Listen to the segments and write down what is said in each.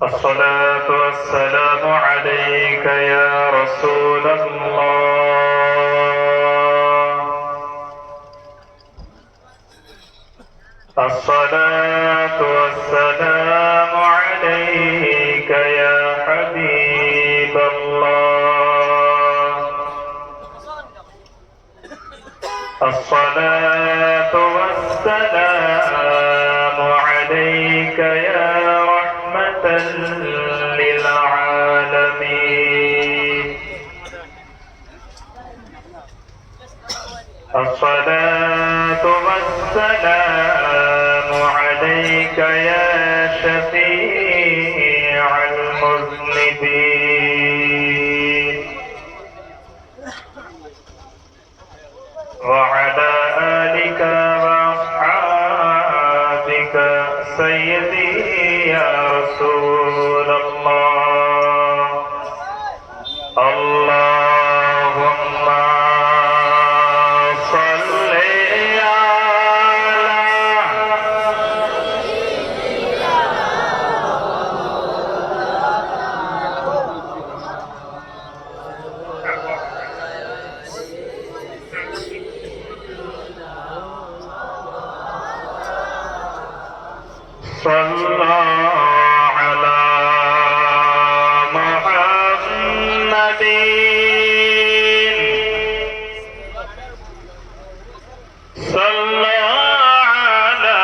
الصلاة والسلام عليك يا رسول الله. الصلاة والسلام عليك يا حبيب الله. الصلاة والسلام عليك يا رحمة للعالمين. الصلاة والسلام عليك يا شفيع المذنبين وعلى آلك وأصحابك سيدي يا رسول الله. اللهم صل صلى على محمد صلى على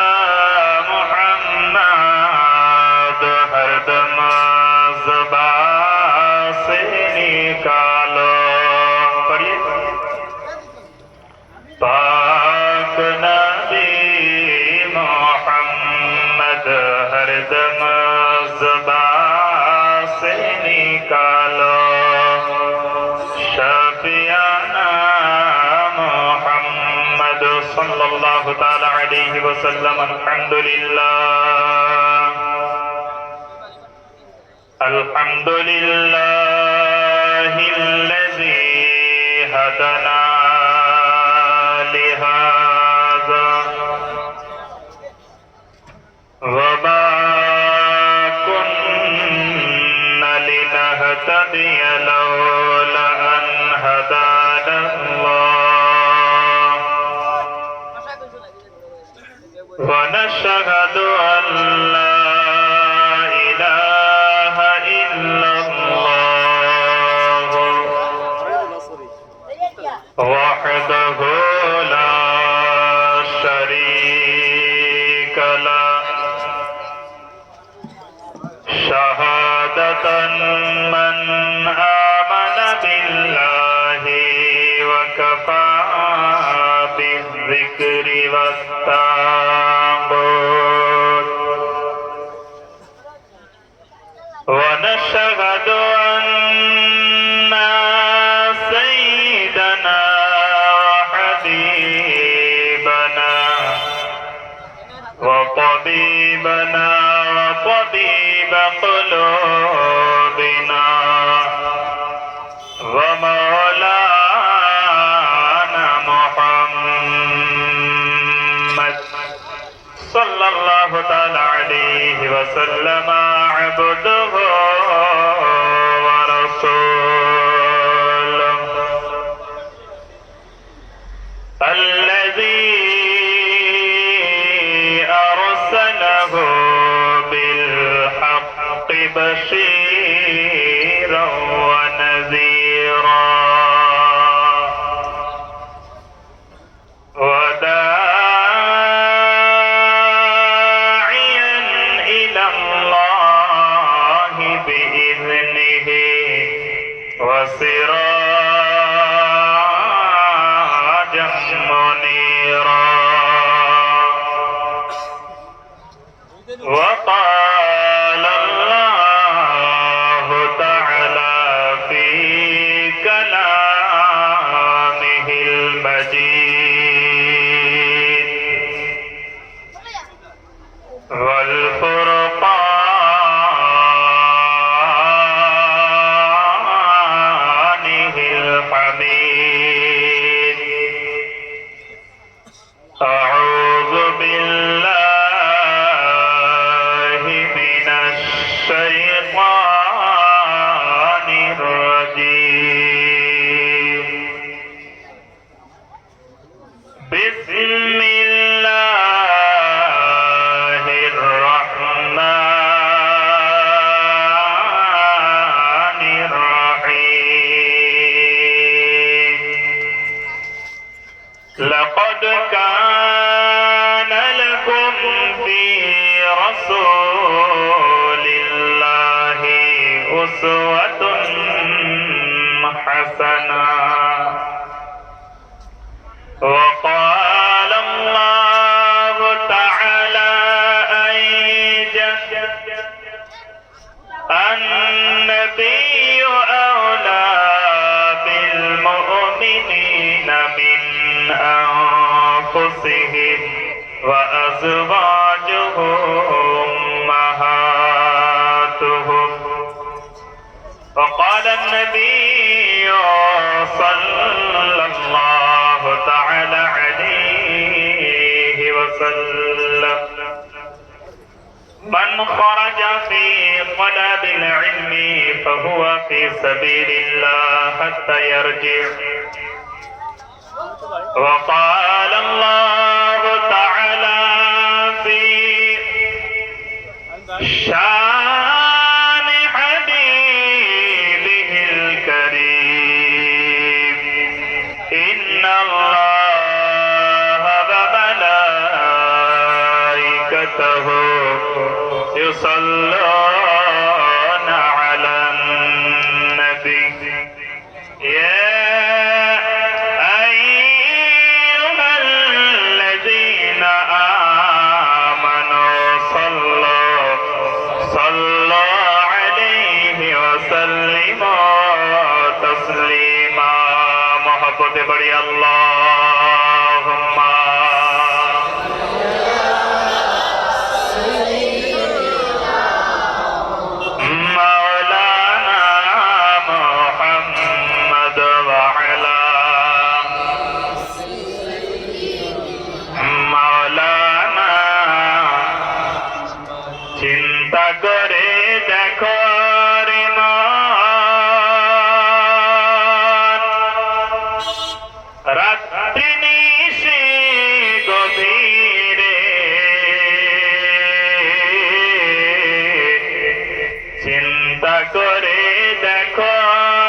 محمد हर दम ज़बान से निकालो पढ़िए पाक नबी मोहम्मद हर दम ज़बान से निकालो शफियाना मोहम्मद सल्लल्लाहु ताला अलैहि वसल्लम। अल्हम्दुलिल्लाहिल्लज़ी हदना लिहाज़ा वमा कुन्ना लिनहतदिया लौला अन हदानल्लाह व नशहदु अन ला इलाहा इल्लल्लाह वहदहु ला शरीक लह शहादतन मन आमन बिल्लाहि व कफा बिज़िक्रि वत्ताबूत व नशहदु अन्ना सय्यिदना व हबीबना व तबीबना व तबीब क़ुलूबिना व मौलाना मुहम्मद सल्लल्लाहु ताला अलैहि वसल्लम अब्दुहु व रसूलुहु अल्लज़ी अरसलहु बिल्हक़्क़ि बशीरन व नज़ीरा व दा'iयन इलल्लाहि बिइज़निहि व सिराजन मुनीरा وقال الله تعالى الشيطان الرجيم بسم الله الرحمن الرحيم لقد كان لكم في رسول الله أسوة حسنة وقال الله تعالى أيضا النبي أولى بالمؤمنين من أنفسهم وأزواجه أمهاتهم وقال النبي صلى الله تعالى عليه وسلم من خرج في طلب العلم فهو في سبيل الله حتى يرجع وقال الله تعالى في شان حبيبه الكريم إن الله وملائكته يصلون على النبي يا أيها الذين آمنوا صلوا عليه وسلموا تسليما محبت بڑی اللهم চিন্তা করে দেখো রে মন রাত্রি নিশি গভীরে চিন্তা করে দেখো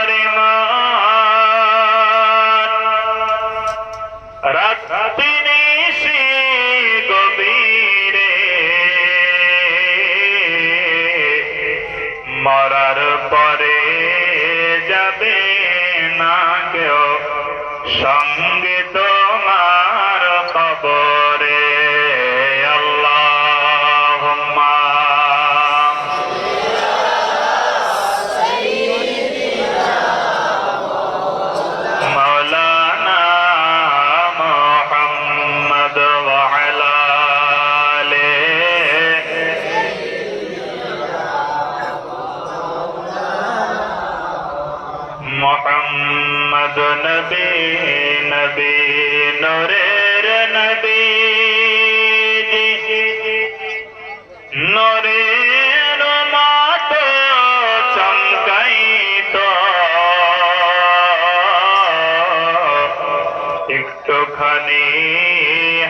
রে মন রাত্রি নিশি গভীরে মরার পরে যাবে না কেউ সঙ্গে তোমার খবরে আল্লাহুম্মা মাওলানা মুহাম্মদ ওয়া আলা মোহাম্মদ নবী নবী নূরের নবী নূরের মতো চমকাইতো একটুখানি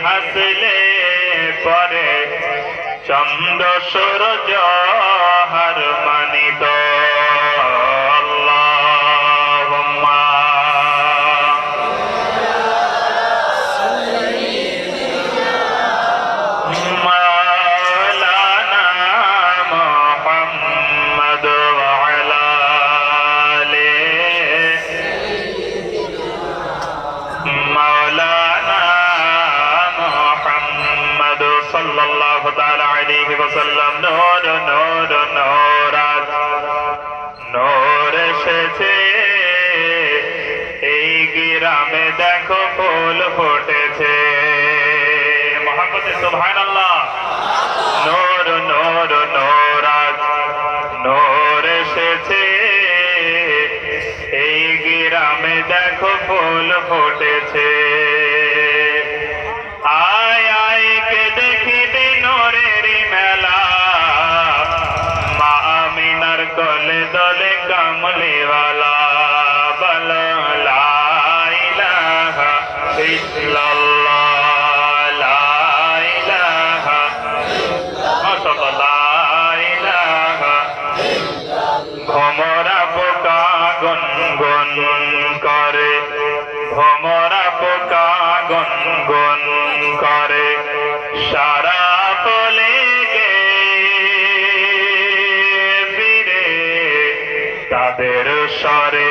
হাসলে পরে চন্দ্র সূর্য হার মানিত সাল্লাল্লাহু তাআলা আলাইহি ওয়াসাল্লাম নূর নূর নূরাত নূর এসেছে এই গ্রামে দেখো ফুল ফুটেছে মুহাম্মদ সুবহানাল্লাহ নূর নূর নূরাত নূর এসেছে এই গ্রামে দেখো ফুল ফুটেছে আয় আয় কে দেখিবি নূরের মেলা মা আমিনার कमले वाला बोलो ला इलाहा इल्लल्लाह ला इलाहा माशाअल्लाह ला इलाहा भमरा पोका गुनगुन करे भमरा पोका गुनगुन करे सारा बोले गे फिरे तादेर सरे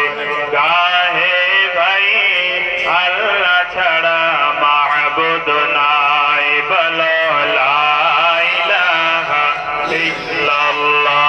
गाहे भाई अल्लाह छड़ा माबूद नाई बोलो ला इलाहा इल्लल्लाह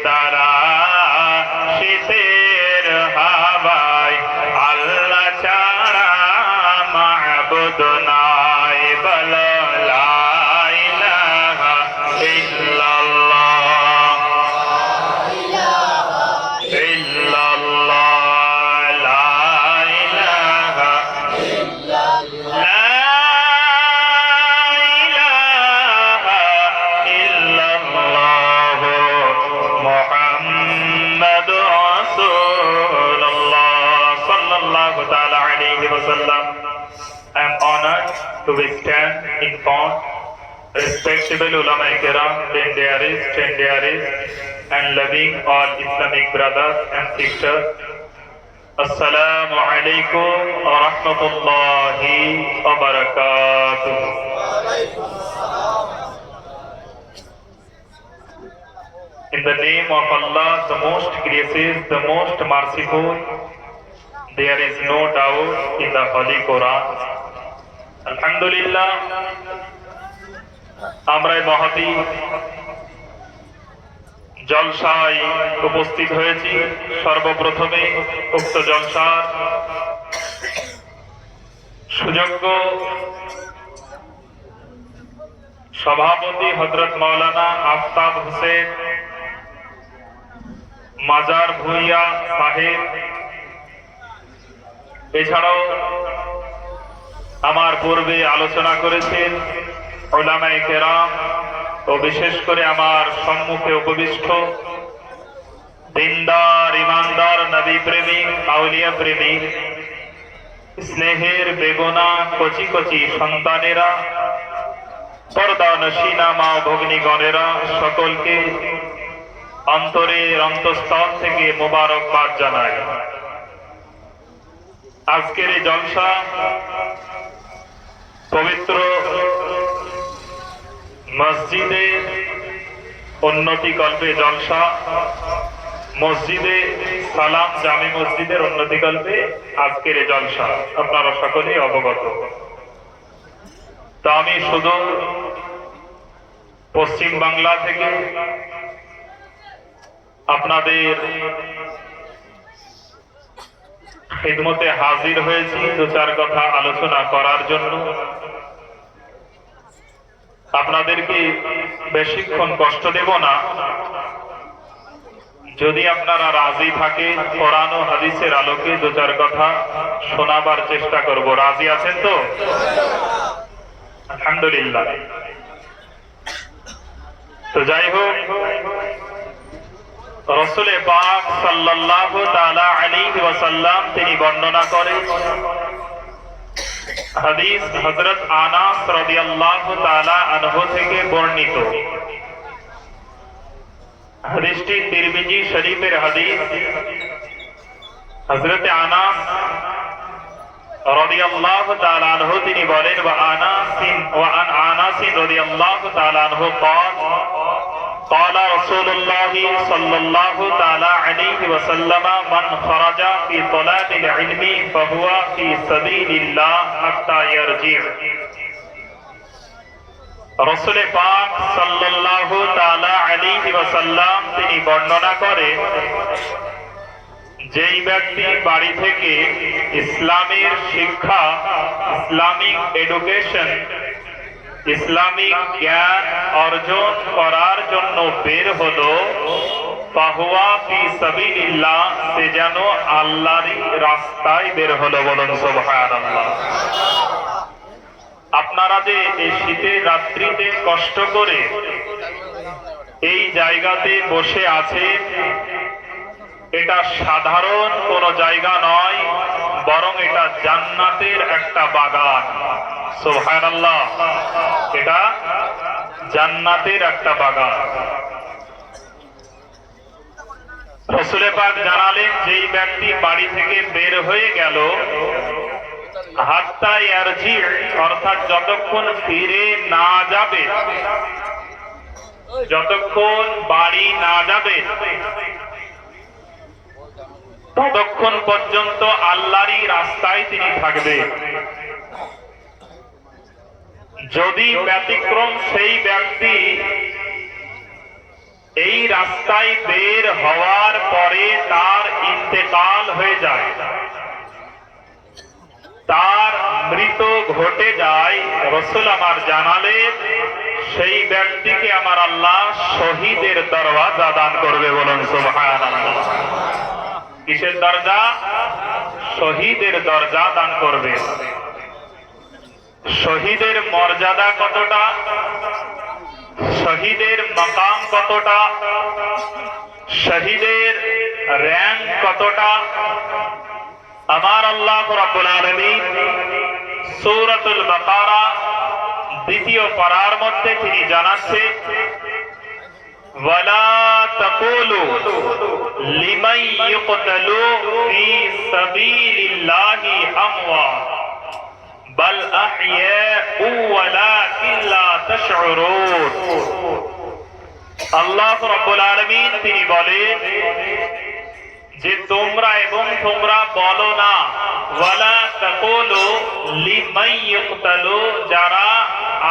तारा शीतेर हवाय अल्लाह छाड़ा माबूद नाई बोलो ला इलाहा इल्लल्लाह इल्लल्लाह ला इलाहा ला इलाहा इल्लल्लाह मुहम्मद रसूलुल्लाह sallallahu ta'ala alayhi wa sallam. I am honored to stand in front respectable ulama kiram, tenderis, and loving all Islamic brothers and sisters. Assalamu alaikum wa rahmatullahi wa barakatuh. In the name of Allah, the most gracious, the most merciful, there is no doubt in the Holy Quran. Alhamdulillah, আমরা মহতি জলসায় উপস্থিত হয়েছি। সর্বপ্রথমে উক্ত জলসার সুযোগ্য সভাপতি হযরত মাওলানা আফতাব হোসেন মাজার ভুইয়া সাহেব, এছাড়াও আমার পূর্বে আলোচনা করেছেন উলামায়ে কেরাম ও বিশেষ করে আমার সম্মুখে উপবিষ্ট দিনদার ইমানদার নবী প্রেমিক আউলিয়া প্রেমিক স্নেহের বেগুনা কচি কচি সন্তানেরা, পর্দা নশীনা মা ভগ্নীগণেরা, সকলকে অন্তরের অন্তঃস্থল থেকে মোবারকবাদ জানাই। আজকের এই জলসা পবিত্র মসজিদে উন্নতি কল্পে জলসা, মসজিদে সালাম জামে মসজিদের উন্নতি কল্পে আজকের এই জলসা, আপনারা সকলেই অবগত। তা আমি শুধু পশ্চিম বাংলা থেকে আপনাদের খিদমতে হাজির হয়েছি দু চার কথা আলোচনা করার জন্য। আপনাদেরকে বেশিক্ষণ কষ্ট দেব না। যদি আপনারা রাজি থাকে কোরআন ও হাদিসের আলোকে দু চার কথা শোনাবার চেষ্টা করব। রাজি আছেন তো? আলহামদুলিল্লাহ। তো যাই হোক, রাসূল পাক সাল্লাল্লাহু তাআলা আলাইহি ওয়াসাল্লাম তিনি বর্ণনা করেন, হাদিস হযরত আনাস রাদিয়াল্লাহু তাআলা আনহু থেকে বর্ণিত। হাদিসটি তিরমিজি শরীফের হাদিস। হযরত আনাস রাদিয়াল্লাহু তাআলা আনহু তিনি বলেন, ওয়া আন আনাস রাদিয়াল্লাহু তাআলা আনহু قال قال رسول الله صلى الله تعالى عليه وسلم من خرج في طلب العلم فهو في سبيل الله حتى يرجع। রাসূল পাক সাল্লাল্লাহু তাআলা আলাইহি ওয়াসাল্লাম তিনি বর্ণনা করে, যেই ব্যক্তি বাড়ি থেকে ইসলামের শিক্ষা, ইসলামিক এডুকেশন, ইসলামিক জ্ঞান অর্জন করার জন্য বের হলো, ফাহুয়া ফি সাবিলিল্লাহ, সে যেন আল্লাহরই রাস্তায় বের হলো। বলুন সুবহানাল্লাহ। আপনারা যে এই শীতের রাত্রিতে কষ্ট করে এই জায়গাতে বসে আছেন, এটা সাধারণ কোনো জায়গা নয়, বরং এটা জান্নাতের একটা বাগান। সুবহানাল্লাহ। এটা জান্নাতের একটা বাগান। রাসূল পাক জানালেন, যেই ব্যক্তি বাড়ি থেকে বের হয়ে গেল, হাত্তা ইয়ারজি, অর্থাৎ যতক্ষণ ফিরে না যাবে, যতক্ষণ বাড়ি না যাবে, ততক্ষণ পর্যন্ত আল্লাহরই রাস্তায় তিনি থাকবে। যদি ব্যতিক্রম সেই ব্যক্তি এই রাস্তায় বের হওয়ার পরে তার ইন্তেকাল হয়ে যায়, তার মৃত্যু ঘটে যায়, রাসূল আমার জানালেন, সেই ব্যক্তিকে আমার আল্লাহ শহীদের দরওয়াজা দান করবে। বলুন সুবহানাল্লাহ। কিসের দরজা? শহীদের দরজা দান করবে। শহীদের মর্যাদা কতটা, শহীদের মাকাম কতটা, শহীদের র্যাঙ্ক কতটা, আমার আল্লাহ রাব্বুল আলামিন সূরাতুল বাকারা দ্বিতীয় পারার মধ্যে তিনি জানাচ্ছেন, ওয়ালা তাকুলু লিমান ইয়ুকতালু ফি সাবিলিল্লাহি আমওয়াত বাল আহইয়াউ ওয়ালাকিন লা তাশউরুন। আল্লাহ রাব্বুল আলামিন তিনি বলেন যে তোমরা বলো না, ওয়ালা তাকুলু লিমান ইয়ুকতালু, যারা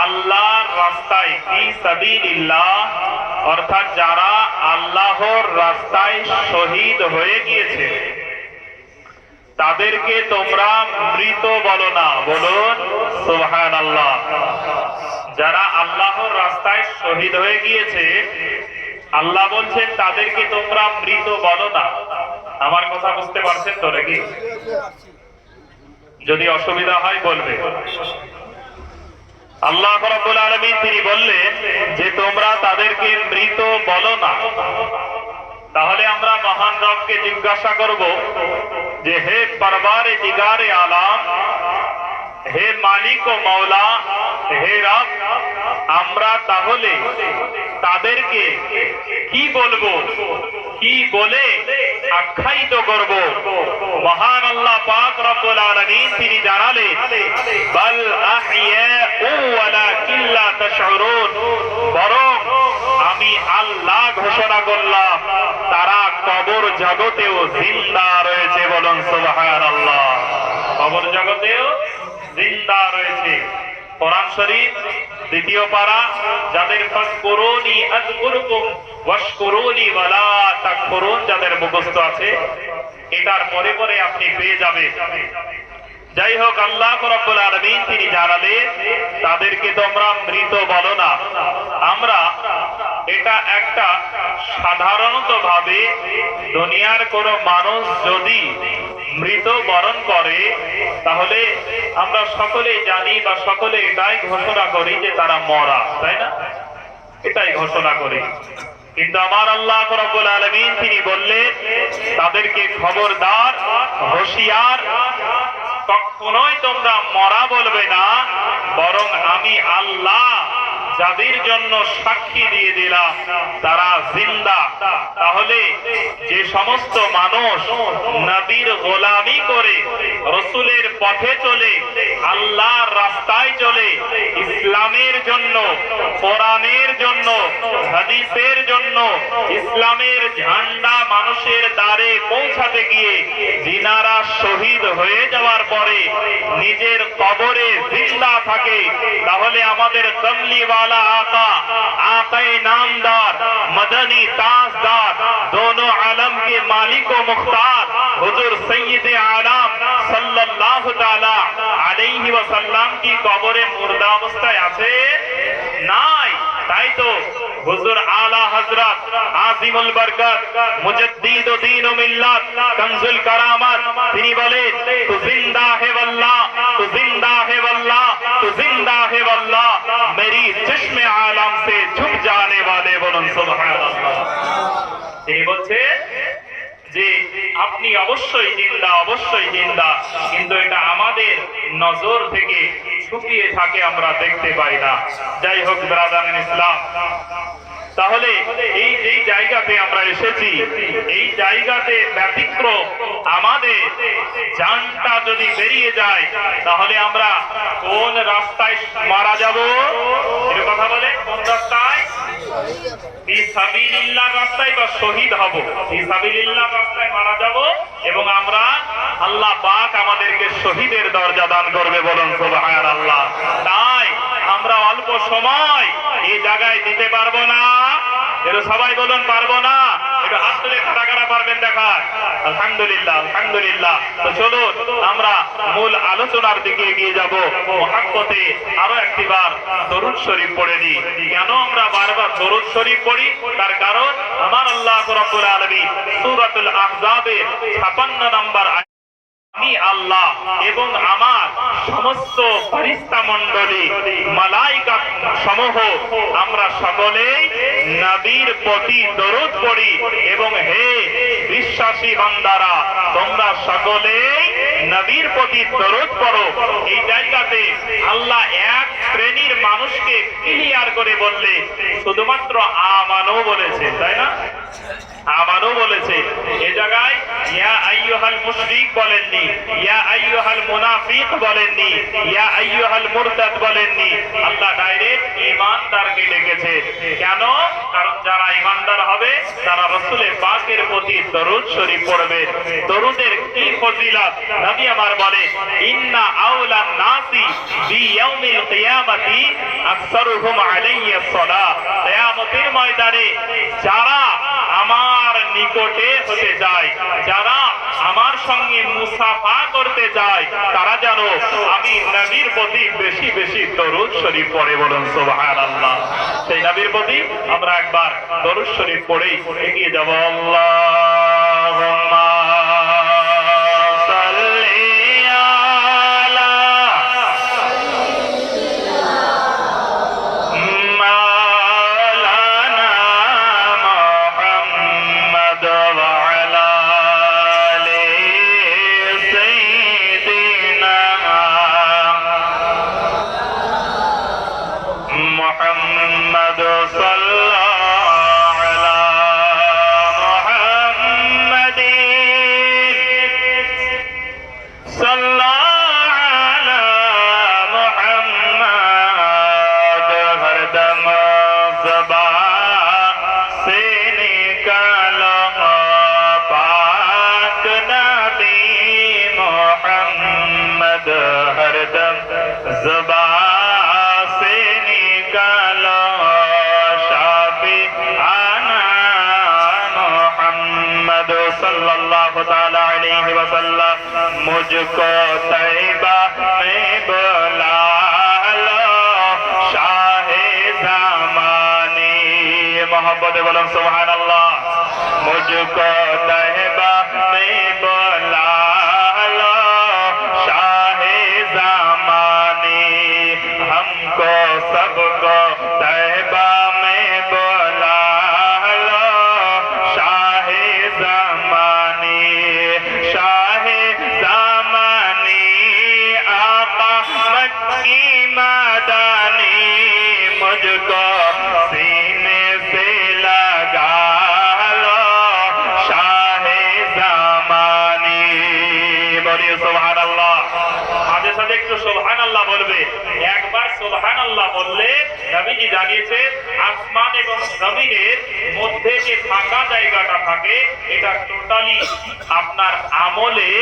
আল্লাহর রাস্তায়, ফি সাবিলিল্লাহ, অর্থাৎ যারা আল্লাহর রাস্তায় শহীদ হয়ে গিয়েছে, তাদেরকে তোমরা মৃত বলো না। বলুন সুবহানাল্লাহ। যারা আল্লাহর রাস্তায় শহীদ হয়ে গিয়েছে, আল্লাহ বলছেন তাদেরকে তোমরা মৃত বলো না। আমার কথা বুঝতে পারছেন তো নাকি? যদি অসুবিধা হয় বলবে। আল্লাহ রাব্বুল আলামিন তিনি বললেন যে তোমরা তাদেরকে মৃত বলো না। তাহলে আমরা মহান রবকে জিজ্ঞাসা করব যে হে পরবারে দিগারে আলাম, হে মালিক ও মাওলা, হে রব, আমরা তাহলে তাদেরকে কি বলবো, কি বলে আখ্যায়িত করব? মহান আল্লাহ পাক রব্বুল আলামিন তিনি জানালেন, বাল আহইয়াউ ওয়ালাকিন লা তাশউরুন, বরং আমি আল্লাহ ঘোষণা করলাম তারা কবর জগতেও জিন্দা রয়েছে। বলুন সুবহানাল্লাহ। কবর জগতেও জিন্দা রয়েছে। কোরআন শরীফ দ্বিতীয় পারা, যাদের ফাজকুরুনি আযকুরকুম ওয়াশকুরুনি ওয়ালা তাকফুরুন, যাদের মুখস্থ আছে, এটার পরে পরে আপনি পেয়ে যাবেন। যাই হোক, আল্লাহ রাব্বুল আলামিন তিনি জানালেন তাদেরকে তোমরা মৃত বলো না। আমরা এটা একটা সাধারণত ভাবে দুনিয়ার কোন মানুষ যদি মৃত বরণ করে, তাহলে আমরা সকলেই জানি বা সকলে এটাই ঘোষণা করি যে তারা মরা, তাই না? এটাই ঘোষণা করি। কিন্তু আমার আল্লাহ রাব্বুল আলামিন তিনি বললেন তাদেরকে খবরদার, হুঁশিয়ার, কখনোই তোমরা মরা বলবে না, বরং আমি আল্লাহ যাদের জন্য সাক্ষী দিয়ে দিলাম তারা জিন্দা। তাহলে যে সমস্ত মানুষ নবীর গোলামি করে, রাসূলের পথে চলে, আল্লাহর রাস্তায় চলে, ইসলামের জন্য, কোরআনের জন্য, হাদিসের জন্য, ইসলামের ঝান্ডা মানুষের দ্বারে পৌঁছাতে গিয়ে যিনারা শহীদ হয়ে যাওয়ার পরে নিজের কবরে জিন্দা থাকে, তাহলে আমাদের কমলিওয়ালা आका, आकाए नामदार, मदनी ताजदार, दोनों आलम के मालिक व मुख्तार হুজুর সৈয়দে আলাম সাল্লাল্লাহু তাআলা আলাইহি ওয়াসাল্লাম কি কবরে মুর্দা অবস্থায় আছে? নাই। তাই তো হুজুর আলা হযরত আজিমুল বরকত মুজাদ্দিদ দ্বীন ও মিল্লাত কানজুল কারামাত তিনি বলেন, তু জিন্দা হে ওয়াল্লাহ, তু জিন্দা হে ওয়াল্লাহ, তু জিন্দা হে ওয়াল্লাহ, মেরি চশমে আলম সে ঝুক জানে ওয়ালে, বলুন সুবহানাল্লাহ। তিনি বলছে যে আপনি অবশ্যই জিন্দা, অবশ্যই জিন্দা, কিন্তু এটা আমাদের নজর থেকে ছুপিয়ে থাকে, আমরা দেখতে পাই না। যাই হোক ব্রাদার ইসলাম, তাহলে এই যেই জায়গাতে আমরা এসেছি, এই জায়গাতে ব্যতিক্রম, আমাদের জানটা যদি বেরিয়ে যায় তাহলে আমরা কোন রাস্তায় মারা যাব? এর কথা বলে, কোন রাস্তায়? ফি সাবিলিল্লাহ রাস্তায় বা শহীদ হব। ফি সাবিলিল্লাহ রাস্তায় মারা যাব এবং আমরা, আল্লাহ পাক আমাদেরকে শহীদের দরজা দান করবে, বলুন সুবহানাল্লাহ। তাই আমরা অল্প সময় এই জায়গায় দিতে পারবো না। এর সবাই বলুন পারবো না। একটু হাত তুলে কারা কারা পারবেন দেখান। আলহামদুলিল্লাহ, আলহামদুলিল্লাহ। তো চলুন আমরা মূল আলোচনার দিকে এগিয়ে যাব। মুহাব্বতে আরো একটিবার দরুদ শরীফ পড়ে দিই। কেন আমরা বারবার দরুদ শরীফ পড়ি? তার কারণ আমার আল্লাহ রাব্বুল আলামিন সূরাতুল আহজাবের 56 নম্বর আমি আল্লাহ এবং আমার সমস্ত ফেরেশতা মণ্ডলী, মালায়েকা সমূহ, আমরা সকলেই নবীর প্রতি দরুদ পড়ি এবং হে বিশ্বাসী বান্দারা, তোমরা সকলেই নবীর প্রতি দরুদ পড়ো। এই জায়গাতে আল্লাহ এক শ্রেণীর মানুষকে ক্লিয়ার করে বললে, শুধুমাত্র আমানু বলেছে, তাই না? আমানু বলেছে। এ জায়গায় ইয়া আইয়ুহাল মুশরিক বলেননি, ইয়া আইয়ুহাল মুনাফিক বলেননি, ইয়া আইয়ুহাল মুরতাদ বলেননি। আল্লাহ ডাইরেক্ট ঈমানদারকে ডেকেছে। কেন? কারণ যারা ঈমানদার হবে তারা রাসূলের পাকের প্রতি দরুদ শরীফ পড়বে। দরুদের কি ফজিলত নবী আমার বলে, ইন্না আওলান নাসি বিয়াউমিল কিয়ামতি আকসারুহুম আলাইয়া সালাহ। কিয়ামতের ময়দানে যারা আমার নিকটে হতে যায়, যারা আমার সঙ্গে মুসাফা করতে যায়, তারা যেন আমি নবীর প্রতি বেশি বেশি দরুদ শরীফ পড়ে, বলুন সুবহানাল্লাহ। সেই নবীর প্রতি আমরা একবার দরুদ শরীফ পড়েই এগিয়ে যাব। আল্লাহুম্মা मुझको तैबा में बुला लो शाहे ज़मानी। मोहब्बत बोलो सुभान अल्लाह। मुझको तैबा में बुला लो शाहे ज़मानी। हमको सबको तैबा में बुला लो शाहे ज़मानी। शाहे ज़मानी आका मक्की मदानी। मुझको सीने से लगा लो शाहे ज़मानी। बोलिए सुभान अल्लाह। সাথে সাথে একটু সুবহান আল্লাহ বলবে। একবার সুবহান আল্লাহ বললে নবীজি জানিয়েছে আসমান এবং জমিনের মধ্যে যে ফাঁকা জায়গাটা থাকে এটা টোটালি আপনার আমলে,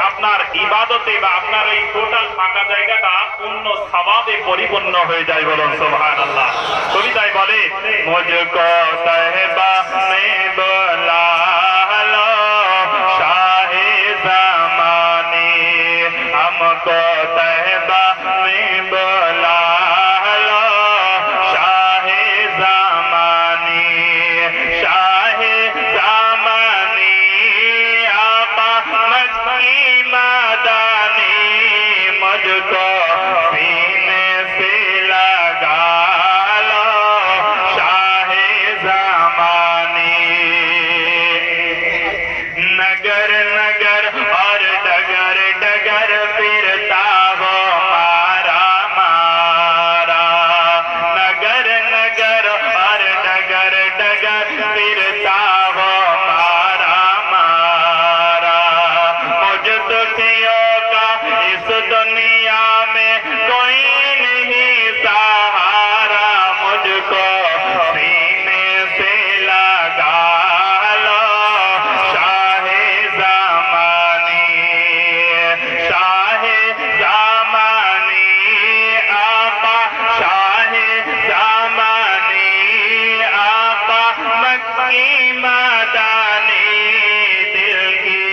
আপনার ইবাদতে বা আপনার এই টোটাল ফাঁকা জায়গাটা পূর্ণ সওয়াবে পরিপূর্ণ হয়ে যায়, বলুন সুবহানাল্লাহ। কবিতায় বলে মুঝকো তহবা মে বুলা লো শাহে नगर नगर और डगर डगर फिरता हो मारा मारा, नगर नगर और डगर डगर फिरता हो मारा मारा। मुझ दुखियों का इस दुनिया में कोई नहीं सहारा, मुझको सीने से लगा लो शाहे ज़मानी, शाहे ज़मानी आका, शाहे ज़मानी आका मक्की मदानी, दिल की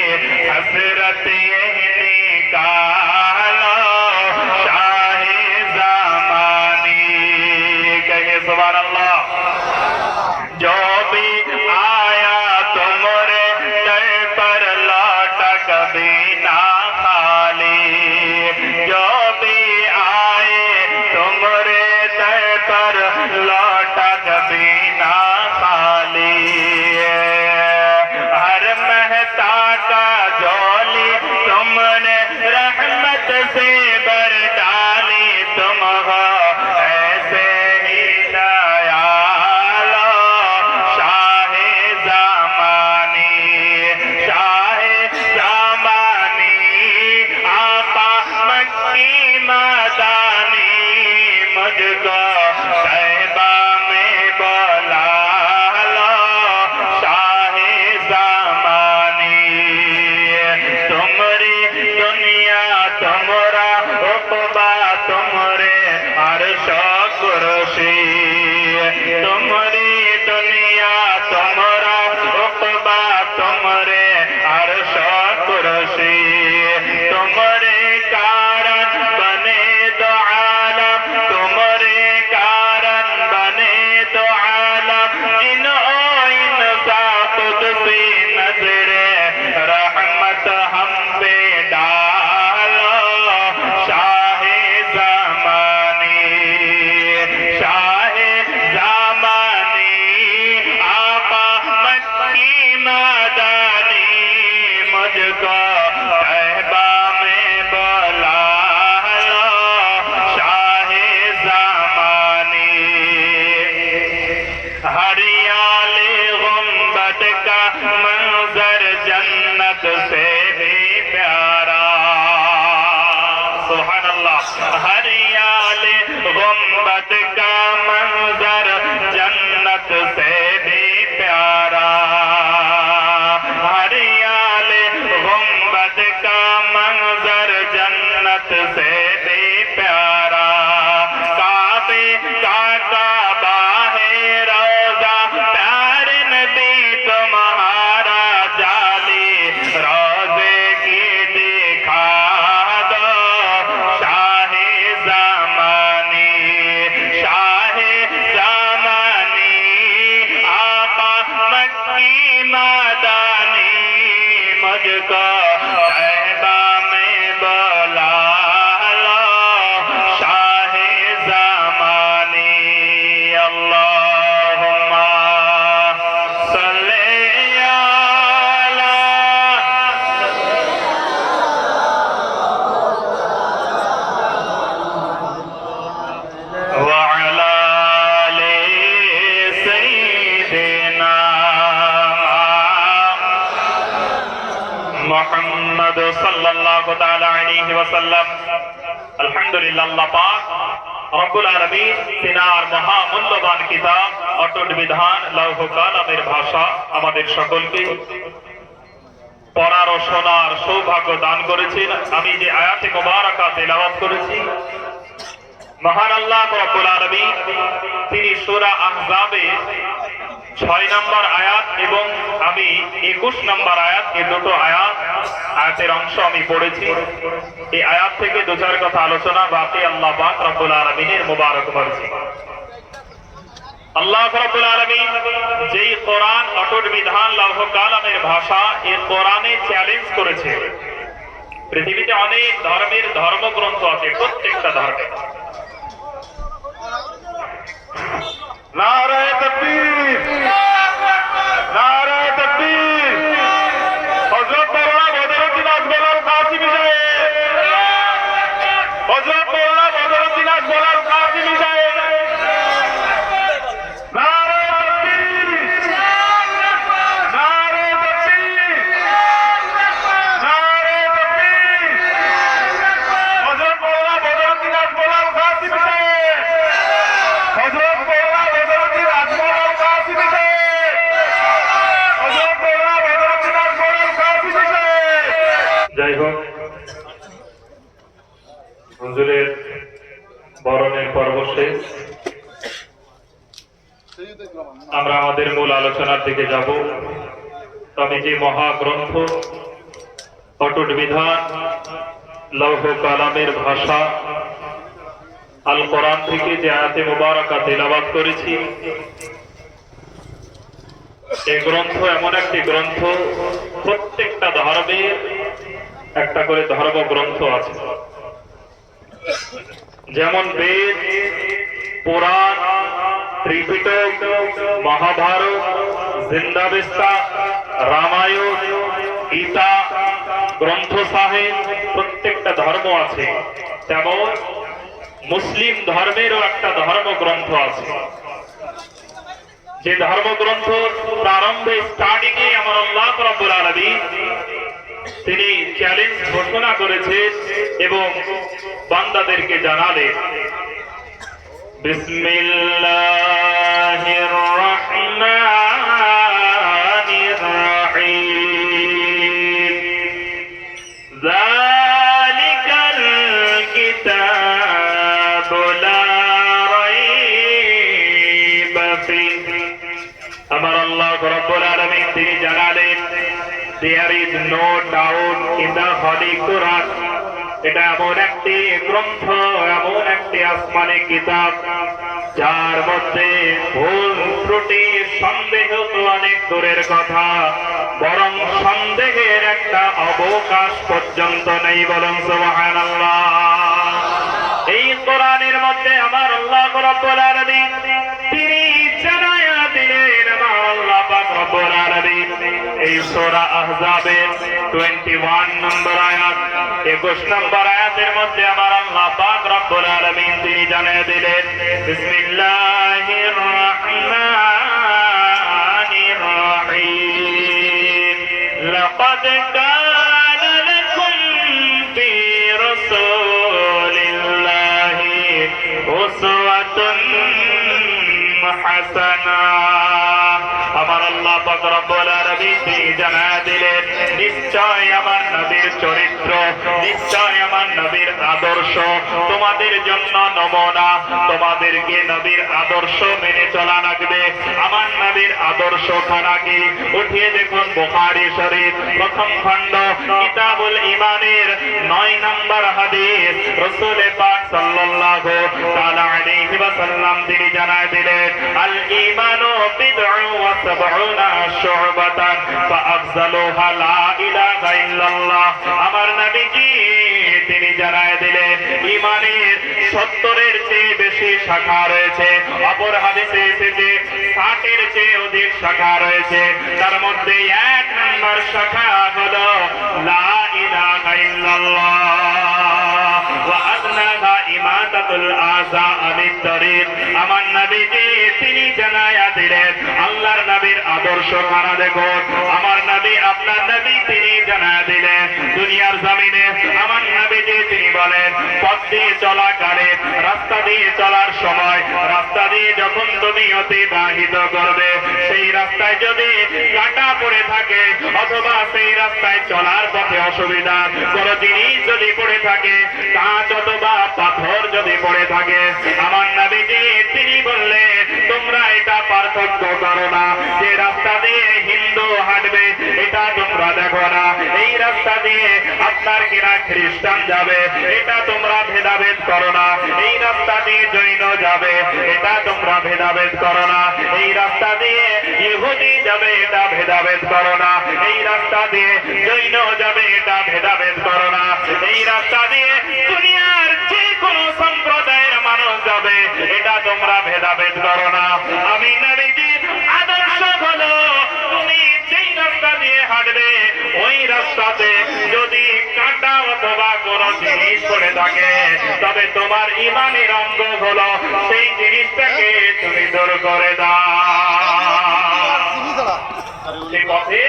हसरत यही निकालो शाहे ज़मानी। कहिए सुभान अल्लाह। जो भी आया तुम्हारे दर पर लौटा कभी ना खाली, जो भी आए तुम्हारे दर पर लौटा कभी ना खाली। हर महता का झोली तुमने रहमत से भर डाली, तुम हो ऐसे ही दयालो शाहे ज़मानी, शाहे ज़मानी आका मक्की मदानी, मुझको तैबा में बुला लो शाहे ज़मानी। तुमरी दुनिया तुमरा उक़बा तुमरे अर्श कुर्सी, तुमरी दुनिया तुमरा उक़बा तुमरे अर्श कुर्सी। तुमरे कारण बने दो आलम, तुमरे कारण बने दो आलम, जिन्हो इनसा कुदसी नजरे रहमत हम पे डालो शाहे ज़मानी, शाहे ज़मानी आका मक्की मदानी, मुझको तैबा में बुला लो शाहे ज़मानी। हरियाली गुंबद का मंजर जन्नत से भी प्यारा, सुभान अल्लाह। हरियाली गुंबद का मंजर जन्नत से भी प्यारा, हरियाली गुंबद का मंजर जन्नत से भी प्यारा। काबे का काबा है रोज़ा, प्यार नबी तुम्हारा जाली, रोज़े की दिखा दो शाहे ज़मानी, शाहे ज़मानी आका मक्की मदानी, मुझको तैबा में बुला लो शाहे ज़मानी। अल्लाहुम्मा सल्ली अला व अला आलि सय्यिदिना मुहम्मद सल्लल्लाहु ताला अलैहि वसल्लम। আলহামদুলিল্লাহ, আল্লাহ পাক রব্বুল আলামিন তিনার মহামূল্যবান কিতাব অটুট বিধান লৌহ কালামের ভাষা আমাদের সকলকে পড়ার ও শোনার সৌভাগ্য দান করেছেন। আমি যে আয়াতে মুবারাকা তেলাওয়াত করেছি, মহান আল্লাহ রব্বুল আলামিন তিনি সূরা আহজাবে 6 নম্বর আয়াত এবং আমি 21 নম্বর আয়াত, এই দুটো আয়াতের অংশ আমি পড়েছি। এই আয়াত থেকে দু চার কথা আলোচনা, বাকি আল্লাহ পাক রব্বুল আলামিনের মুবারক মর্জি। আল্লাহ রাব্বুল আলামিন যেই কোরআন অটুট বিধান লৌহ কালামের ভাষা, এই কোরআনে চ্যালেঞ্জ করেছে। পৃথিবীতে অনেক ধর্মের ধর্মগ্রন্থ আছে, প্রত্যেকটা ধর্মে নারায়ে তাকবীর, নারায়ে তাকবীর, হুজুরের বরণের পর্ব শেষ। আমরা আমাদের মূল আলোচনার দিকে যাব। তবে যে মহাগ্রন্থ, অটুট বিধান, লৌহ কালামের ভাষা আল কোরআন থেকে যে আয়াতে মুবারাকা তেলাওয়াত করেছি, এই গ্রন্থ এমন একটি গ্রন্থ, প্রত্যেকটা ধর্মের একটা করে ধর্মগ্রন্থ আছে। যেমন বেদ, পুরাণ, ত্রিপিটক, মহাভারত, জিন্দাবিস্তা, রামায়ণ, গীতা, গ্রন্থ সাহেব, প্রত্যেকটা ধর্ম আছে। তেমন মুসলিম ধর্মেরও একটা ধর্মগ্রন্থ আছে, যে ধর্মগ্রন্থ প্রারম্ভে স্টার্টিং এ আমার আল্লাহ রাব্বুল আলামিন তিনি চ্যালেঞ্জ ঘোষণা করেছেন এবং বান্দাদেরকে জানালেন, বিসমিল্লাহির রাহমানির রহিম, যালিকাল কিতাবু লা রাইবা ফীহি। আমার আল্লাহ রাব্বুল আলামিন তিনি জানালেন, there is no doubt in the Holy Quran. এটা এমন একটি গ্রন্থ, এমন একটি আসমানি কিতাব, যার মধ্যে ভুল ত্রুটি সন্দেহ তো অনেক দূরের কথা, বরং সন্দেহের একটা অবকাশ পর্যন্ত নেই। বলুন সুবহানাল্লাহ। এই কোরআনের মধ্যে আমার আল্লাহ রাব্বুল আলামিন তিনি জানায়া দিলেন, আমার আল্লাহ পাক রব্বুল আলামিন এই সূরা আহজাবের 21 নম্বর আয়াত, 21 নম্বর আয়াতের মধ্যে আমার আল্লাহ পাক রব্বুল আলামিন তিনি জানিয়ে দিলেন, বিসমিল্লাহির রাহমানির রহিম, লাকাদ কানা লাকুম ফি রাসূলিল্লাহি উসওয়াতুন হাসানাহ। আমার আল্লাহ পাক রব্বুল আলামিন তিনি জানিয়ে দিলেন, নিশ্চয় আমার নবীর চরিত্র, নিশ্চয় আমার নবীর আদর্শ তোমাদের জন্য নমুনা। তোমাদেরকে নবীর আদর্শ মেনে চলা লাগবে। আমার নবীর আদর্শ খানা কি? উঠিয়ে দেখুন বুখারী শরীফ প্রথম খণ্ড কিতাবুল ঈমানের 9 নম্বর হাদিস। রাসূল পাক সাল্লাল্লাহু তাআলা আলাইহি ওয়াসাল্লাম তিনি জানিয়ে দিলেন, আল ঈমানু বিদ'উ ওয়া সাবউনা শু'বাতান ফাআফযালুহা লা ইলাহা ইল্লাল্লাহ। আমার নবীজি তিনি জানিয়ে দিলেন, ঈমানের 70-এর চেয়ে বেশি শাখা রয়েছে। অপর হাদিসে এসেছে 60-এর চেয়ে অধিক শাখা রয়েছে। তার মধ্যে 1 নম্বর শাখা হলো লা ইলাহা ইল্লাল্লাহ ওয়া আদনাহা ইমাতাতুল আযা আনিত তরিক। আমার নবীজি তিনি জানায়া দিলেন, আল্লাহর নবীর আদর্শ খানা দেখুন। আমার নবী, আপনার নবী তিনি জানায়া দিলেন, দুনিয়ার জমিনে আমার নবীজি তিনি বলেন, পথ দিয়ে চলাকালে, রাস্তা দিয়ে চলার সময়, রাস্তা দিয়ে যখন তুমি অতিবাহিত করবে, সেই রাস্তায় যদি কাঁটা পড়ে থাকে অথবা সেই রাস্তায় চলার পথে অসুবিধা কোন জিনিস যদি পড়ে থাকে, কাঁচ অথবা পাথর যদি পড়ে থাকে, আমার নবীজি তিনি বললেন, তোমরা এটা পার্থক্য করো না। যে রাস্তা দিয়ে হিন্দু হাঁটবে এটা তোমরা দেখো না, এই রাস্তা দিয়ে আপনার কিনা খ্রিস্টান যাবে এটা তোমরা ভেদাভেদ করো না, এই রাস্তা দিয়ে জৈন যাবে এটা তোমরা ভেদাভেদ করো না, এই রাস্তা দিয়ে ইহুদি যাবে এটা ভেদাভেদ করো না, এই রাস্তা দিয়ে জৈন যাবে এটা ভেদাভেদ করো না, এই রাস্তা দিয়ে দুনিয়ার যে কোনো সম্প্রদায়ের মানুষ যাবে এটা তোমরা ভেদাভেদ করো না। আমি নবীজির আদর্শ হলো, তুমি যেই রাস্তা দিয়ে হাঁটবে ওই রাস্তাতে যদি কাঁটা অথবা কোন জিনিস পড়ে থাকে, তবে তোমার ঈমানের অঙ্গ হলো সেই জিনিসটাকে তুমি দূর করে দাও। সে পথে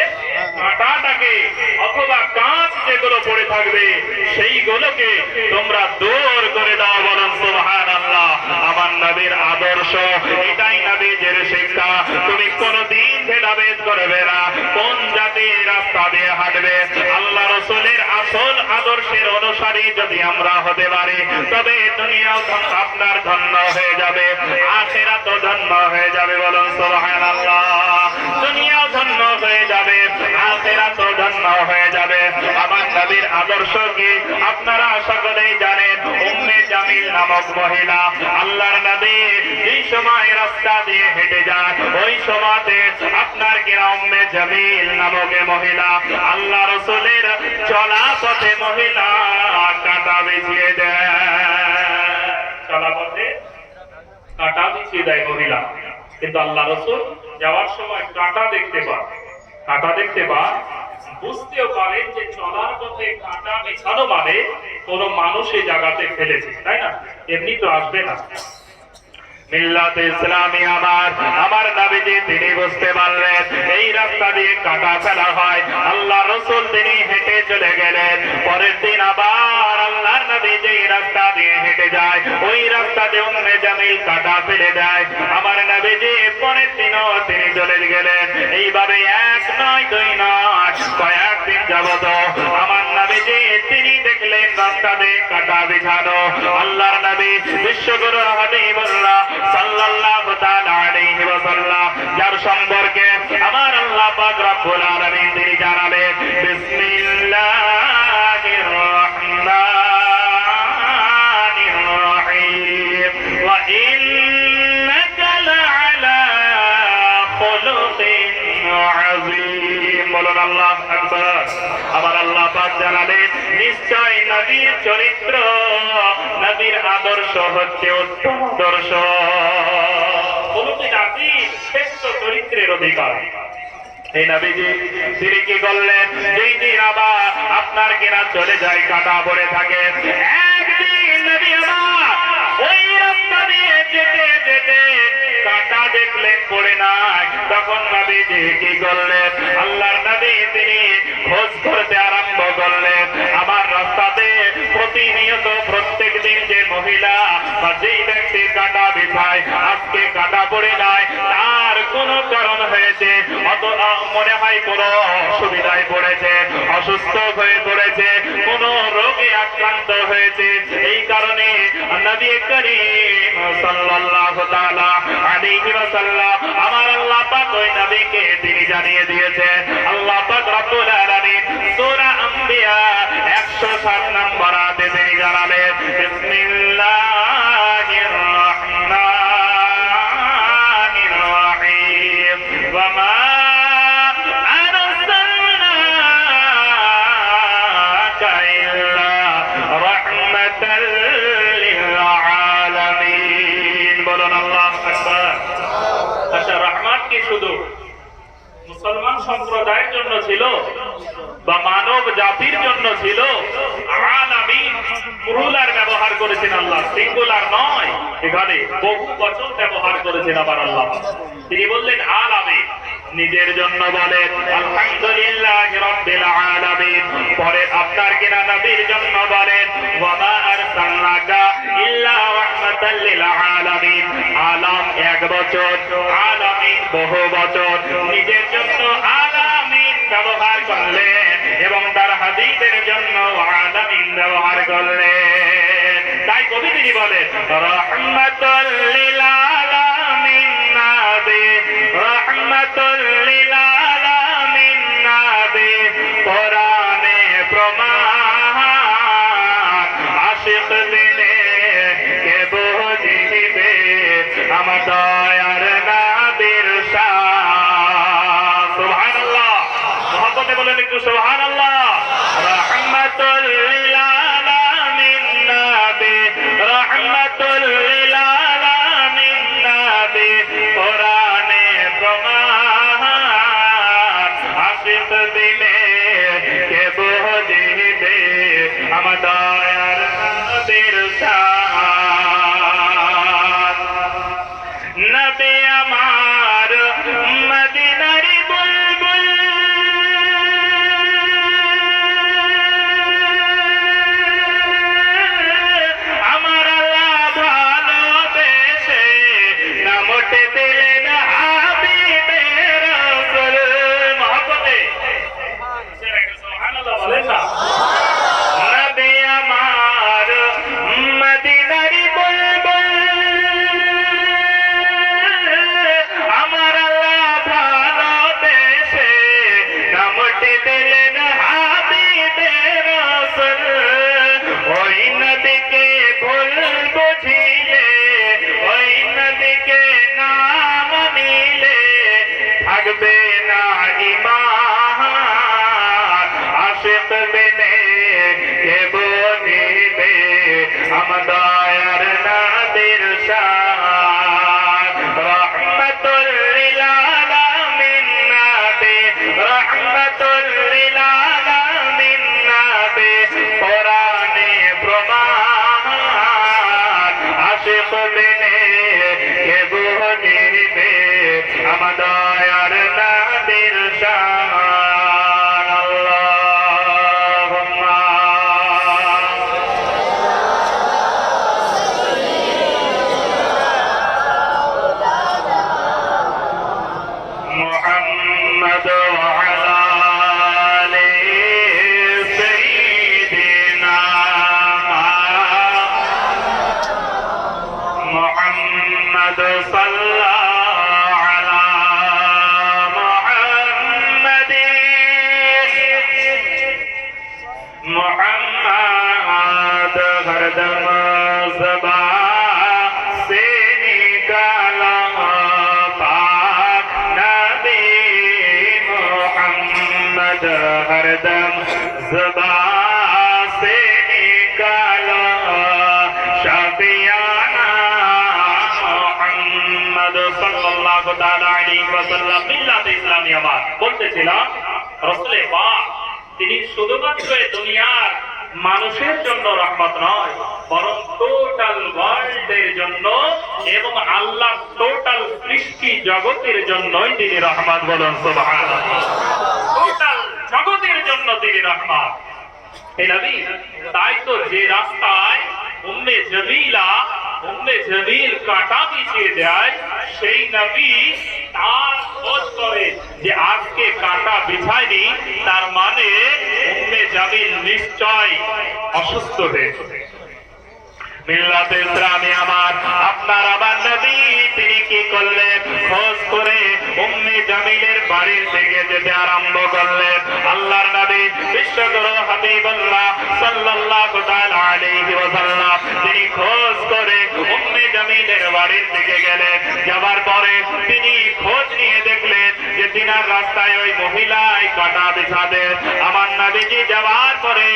কাঁটাটাকে অথবা কাঁচ যেগুলো পড়ে থাকবে সেইগুলোকে তোমরা দূর করে দাও। বলুন সুবহানাল্লাহ। আমার নবীর আদর্শ এটাই, নবীজির শিক্ষা। তুমি কোনদিন ভেদাভেদ করবে না, কোন জাতির রাস্তা দিয়ে হাঁটবে। আল্লাহ রাসূলের আসল আদর্শের অনুসারী যদি আমরা হতে পারি, তবে দুনিয়াও আপনার ধন্য হয়ে যাবে, আখিরাতও ধন্য হয়ে যাবে। বলুন সুবহানাল্লাহ। দুনিয়াও ধন্য হয়ে যাবে, আখিরাতও ধন্য হয়ে যাবে। আমার নবীর আদর্শ কি আপনারা সকলেই জানেন। উম্মে জামিল নামক মহিলা, আল্লাহর নবী যেই সময় রাস্তা দিয়ে হেঁটে যান, ওই সময়তে আপনার কিনা উম্মে জামিল নামক মহিলা আল্লাহ রাসূলের চলা পথে মহিলা কাঁটা বিছিয়ে দেয়। চলা পথে কাঁটা বিছিয়ে দেয় মহিলা, কিন্তু আল্লাহ রাসূল যাওয়ার সময় কাঁটা দেখতে পান, কাঁটা দেখতে পান, বুঝতেও পারেন যে চলার পথে কাঁটা বিছানো মানে কোন মানুষ এই জায়গাতে ফেলেছে, তাই না? এমনি তো আসবে না। মিল্লাতে ইসলামী আমার নবীজি তিনি বুঝতে পারলেন এই রাস্তা দিয়ে কাঁটা ফেলা হয়। আল্লাহ রাসূল তিনি হেঁটে চলে গেলেন। পরের দিন আবার আল্লাহর নবী যেই রাস্তা দিয়ে হেঁটে যায়, ওই রাস্তা দিয়ে উম্মে জামিল কাঁটা ফেলে দেয়। আমার নবীজি পরের দিনও তিনি চলে গেলেন। এইভাবে এক নয় দুই নয় কয়েকদিন যাবত আমার নবীজি তিনি দেখলেন রাস্তা দিয়ে কাঁটা বিছানো। আল্লাহর নবী বিশ্বগুরু হাবিবুল্লাহ সাল্লাল্লাহু তাআলা আলাইহি ওয়াসাল্লাম যার সম্পর্কে আমার আল্লাহ পাক রব্বুল আলামিন তিনি জানালেন, বিসমিল্লাহির রাহমানির রাহিম ওয়া ইন্নাকা লাআলা খুলুকিন আযীম। বলুন আল্লাহু আকবার। আমার আল্লাহ পাক জানালেন নিশ্চয় নবীর চরিত্র, নবীর আদর্শ হচ্ছে উত্তম আদর্শ। শ্রেষ্ঠ চরিত্রের অধিকার এই নবীজি তিনি কি করলেন, যেই দিন আবার আপনার কিনা চলে যায় কাঁটা পড়ে থাকে, একদিন নবী আমার ওই রাস্তা দিয়ে যেতে যেতে কাঁটা দেখলেন পড়ে নাই। তখন নবীজি কি করলেন, আল্লাহর নবী তিনি খোঁজ করতে আরম্ভ করলেন। আমার রাস্তাতে প্রতিনিয়ত প্রত্যেক দিন যে মহিলা বা যেই ব্যক্তি কাঁটা বিছায়, আজকে কাঁটা পড়ে নাই, তার কোন কারণ হয়েছে, অত মনে হয় কোন অসুবিধায় পড়েছে, অসুস্থ হয়ে পড়েছে, কোন রোগে আক্রান্ত হয়েছে। এই কারণে নবী করিম সাল্লাল্লাহু তাআলা আলাইহি ওয়াসাল্লাম আমার আল্লাহ পাক ওই নবীকে তিনি জানিয়ে দিয়েছেন। আল্লাহ পাক রব্বুল আলামিন সূরা আম্বিয়া 107 নম্বর আয়াতে তিনি জানালেন, বিসমিল্লাহির রাহমানির রাহিম ওয়া মা আরসালনাকা ইল্লা রাহমাতাল লিল আলামিন। বলুন আল্লাহু আকবার। আচ্ছা, রহমত কি শুধু মুসলমান সম্প্রদায়ের জন্য ছিল বা মানব জাতির জন্য ছিল? আলামিন প্লুরাল ব্যবহার করেছেন আল্লাহ, সিঙ্গুলার নয়। এখানে বহু বচন ব্যবহার করেছেন আবার আল্লাহ। তিনি বললেন আলামিন, নিজের জন্য বলেন আলহামদুলিল্লাহি রাব্বিল আলামিন, পরে আপনার কিনা নবীর জন্য বলেন ওয়া মা আরসালনাকা ইল্লা রাহমাতাল লিল আলামিন। আলাম এক বচন, আলামিন বহু বচন। নিজের জন্য আলামিন ব্যবহার করলেন এবং তার হাবিবের জন্য আলামিন ব্যবহার করলেন। তাই কবি তিনি বলেন রাহমাতুল লিল আলামিন নবী, রাহমাতুল লিল আলামিন নবী, কোরআনে প্রমাণ আশিক দিলে কে বুঝিবে আমার দয়ার নবীর শান। সুবহানাল্লাহ, মুহাব্বতে বলেন একটু সুবহানাল্লাহ। রাহমাতুল লিল আলামিন নবী, রাহমাতুল লিল আলামিন নবী, কোরআনে প্রমাণ আশিক দিলে কে বুঝিবে আমার দয়ার নবীর শান। নবী আমার মদিনার বুলবুল, নবীকে ভুল বুঝিলে, ওই নবীকে না মানিলে থাকবে না ঈমান। আশিক বিনে কে বুঝিবে আমদায়ার নবীর শান। রহমাতুল লিল আলামিন নবী, রহমাতুল লিল আলামিন নবী, কোরআনে প্রমাণ। আশিক বিনে কে বুঝিবে আমদায়ার নবীর শান। আল্লাহুম্মা মুহাম্মদ ওয়া আলা আলি সাইয়্যিদিনা মুহাম্মদ সাল্লাল্লাহু আলা মুহাম্মাদিন। মুহাম্মদ হরদম ज़बां से निकाला पाक नबी। मुहम्मद हरदम ज़बां से निकाला शाफियाना मुहम्मद सल्लल्लाहु ताला अलैहि वसल्लम। মিল্লাতে ইসলামিয়া বাদ বলতেছিলাম, রাসূল পাক তিনি শুধুমাত্র এই দুনিয়ার মানুষের জন্য রহমত নয়, বরং টোটাল ওয়ার্ল্ডের জন্য এবং আল্লাহ টোটাল সৃষ্টি জগতের জন্যই তিনি রহমত। বলুন সুবহানাল্লাহ। টোটাল জগতের জন্য তিনি রহমত। এই নবী, তাই তো যে রাস্তায় উম্মে জমিল কাঁটা বিছিয়ে দেয়, সেই নবী তার খোঁজ করে যে আজকে কাঁটা বিছায়নি, তার মানে উম্মে জমিল নিশ্চয় অসুস্থ হয়েছে। মিল্লাতে ইসলামী আমার আপনার আবার নবী তিনি কি করলেন? খোঁজ করে উম্মে জামিলের বাড়ির থেকে যেতে আরম্ভ করলেন। আল্লাহর নবী বিশ্বগুরু হাবিবুল্লাহ সাল্লাল্লাহু তাআলা আলাইহি ওয়াসাল্লাম তিনি খোঁজ করে উম্মে জামিলের বাড়ির দিকে গেলেন। যাবার পরে তিনি খোঁজ নিয়ে দেখলেন যে তিনার রাস্তায় ওই মহিলায় কাঁটা বিছাতে। আমার নবীজি যাওয়ার পরে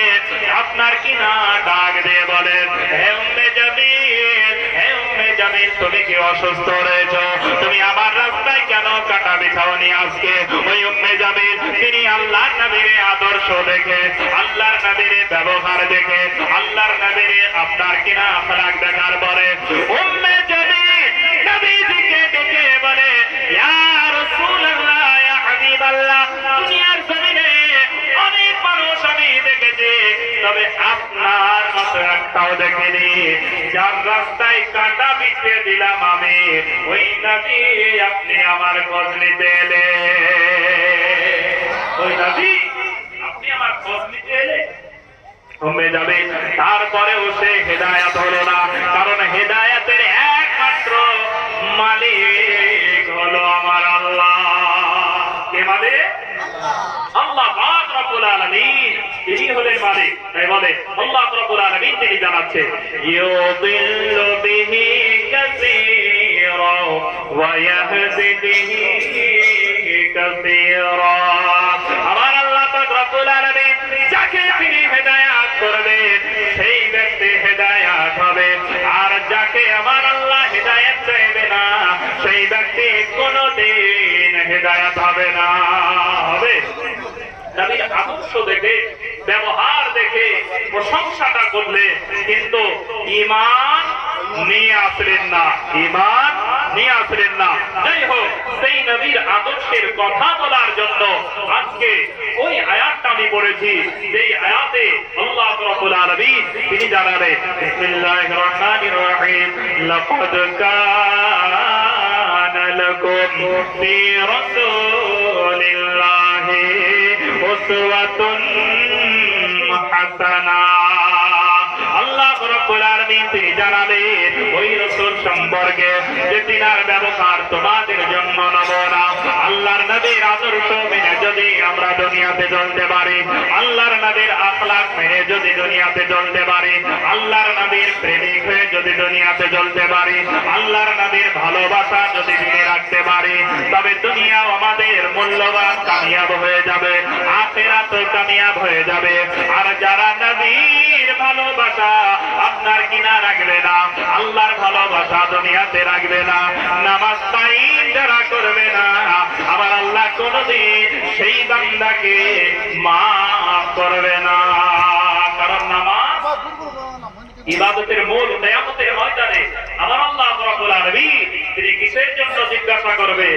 আপনার কিনা ডাক দিয়ে বলেন, হে উম্মে জামিল, হে উম্মে জামিল, তুমি কি অসুস্থ রয়েছো? তুমি আমার রাস্তায় কেন কাঁটা বিছাওনি আজকে? ওই উম্মে জামিল তিনি আল্লাহর নবীর আদর্শ দেখে, আল্লাহর নবীর ব্যবহার দেখে, আল্লাহর নবীর আপনার কিনা আখলাক দেখার পরে উম্মে জামিল নবীজিকে ডেকে বলে, ইয়া রাসূলুল্লাহ, ইয়া হাবিবাল্লাহ, দুনিয়ার জমিনে অনেক মানুষ আমি দেখেছি, তবে আপনার মতো একটাও দেখিনি যার রাস্তায় কাঁটা বিছিয়ে দিলাম আমি। ওই নবী আপনি আমার খোঁজ নিতে এলে, ওই নবী আপনি আমার খোঁজ নিতে এলে। উম্মে জামিল তারপরেও সে হেদায়েত হলো না, কারণ হেদায়েতের একমাত্র মালিক হলো আমার আল্লাহ। কে মালিক? আল্লাহ পাক রব্বুল আলামিন, তিনি হলেন মালিক। তাই বলে আল্লাহ রব্বুল আলামিন তিনি জানাচ্ছেন, ইউদিল্লু বিহি কাসীরা ওয়া ইয়াহদি বিহি কাসীরা। আমার আল্লাহ পাক রব্বুল আলামিন যাকে তিনি হেদায়েত করবেন সেই ব্যক্তি হেদায়েত হবে, আর যাকে আমার আল্লাহ হেদায়েত চাইবে না সেই ব্যক্তি কোনদিন হেদায়েত হবে না। হবে নবীর আদর্শ দেখে, ব্যবহার দেখে প্রশংসাটা করলে, কিন্তু ঈমান নিয়ে আসলেন না, ঈমান নিয়ে আসলেন না। যাই হোক, সেই নবীর আদর্শের কথা বলার জন্য আজকে ওই আয়াতটা আমি পড়েছি, যেই আয়াতে আল্লাহ রাব্বুল আলামিন তিনি জানালেন, বিসমিল্লাহির রহমানির রহিম, লাকাদ কানা লাকুম ফি রাসূলিল্লাহি উসওয়াতুন হাসানাহ। আল্লাহ রাব্বুল আলামিন আলামিন তিনি জানালেন ওই রাসূল সম্পর্কে যে তিনার ব্যবহার তোমাদের জন্য নমুনা। আল্লাহর নবীর আদর্শ মেনে যদি আমরা দুনিয়াতে চলতে পারি, আল্লাহর নবীর আখলাক মেনে যদি দুনিয়াতে চলতে পারি, আল্লাহর নবীর প্রেমিক হয়ে যদি দুনিয়াতে চলতে পারি, আল্লাহর নবীর ভালোবাসা যদি দিনে রাখতে পারি, তবে দুনিয়াও আমাদের মূল্যবান কামিয়াব হয়ে যাবে, আখিরাতও কামিয়াব হয়ে যাবে। আর যারা নবীর ভালোবাসা আপনার কিনা রাখবে না, আল্লাহর ভালোবাসা দুনিয়াতে রাখবে না, নামাজ কায়েম যারা করবে না, আবার আল্লাহ কোনদিন সেই বান্দাকে মাফ করবে না। কারণ নামাজ ইবাদতের মূল। কিয়ামতের ময়দানে আমার আল্লাহ রাব্বুল আলামিন তিনি কিসের জন্য জিজ্ঞাসা করবে?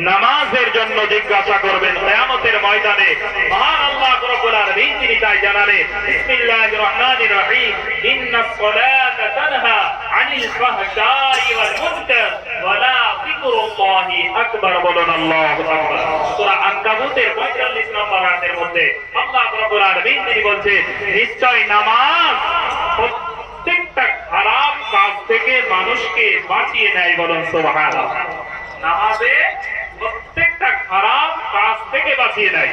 নামাজের জন্য জিজ্ঞাসা করবেন কিয়ামতের ময়দানে। মহান আল্লাহ রাব্বুল আলামিন তিনি তাই জানালেন, বিসমিল্লাহির রহমানির রহিম, ইন্নাস সালাতা তানহা আনিল ফাহশাই ওয়াল মুনকার ওয়া লা যিকরুল্লাহি আকবার। বলুন আল্লাহু আকবার। সূরা আনকাবুতের 45 নম্বর আয়াতের মধ্যে আল্লাহ রাব্বুল আলামিন তিনি বলছেন, নিশ্চয় নামাজ প্রত্যেকটা খারাপ কাজ থেকে মানুষকে বাঁচিয়ে নেয়। বলুন সুবহানাল্লাহ। নামাজে প্রত্যেকটা খারাপ কাজ থেকে বাঁচিয়ে নেয়।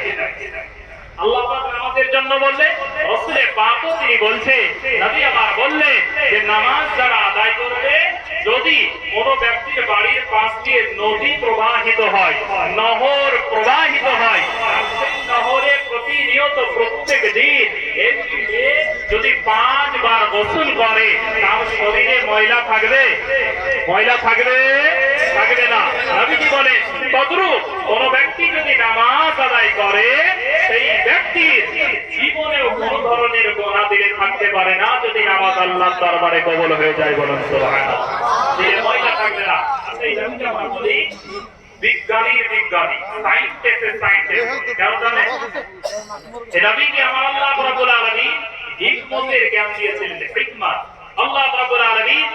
আল্লাহ পাক নামাজের জন্য বললে, রাসূল পাকও তিনি বলছে, নবী আমার বললে যে নামাজ যারা আদায় করবে, যদি কোন ব্যক্তির বাড়ির পাশ দিয়ে নদী প্রবাহিত হয়, নহর প্রবাহিত হয়, সেই নহরে প্রতিনিয়ত প্রত্যেক দিন যদি 5 বার গোসল করে, তার শরীরে ময়লা থাকবে? ময়লা থাকবে? থাকবে না। নবীজি বলেন, তদ্রূপ কোন ব্যক্তি যদি নামাজ আদায় করে, সেই ব্যক্তির জীবনেও কোন ধরনের গুনাহ দিলে থাকতে পারে না, যদি নামাজ আল্লাহর দরবারে কবুল হয়ে যায়। বলুন সুবহানাল্লাহ। দিলে ময়লা থাকবে না। এই নবীজি আমরা বলি বিজ্ঞানীর বিজ্ঞানী, সায়েন্টিস্টের সায়েন্টিস্ট। কেন জানেন? এই নবীকে আমার আল্লাহ রাব্বুল আলামিন হিকমতের জ্ঞান দিয়েছিলেন, হিকমত। আল্লাহ রাব্বুল আলামিন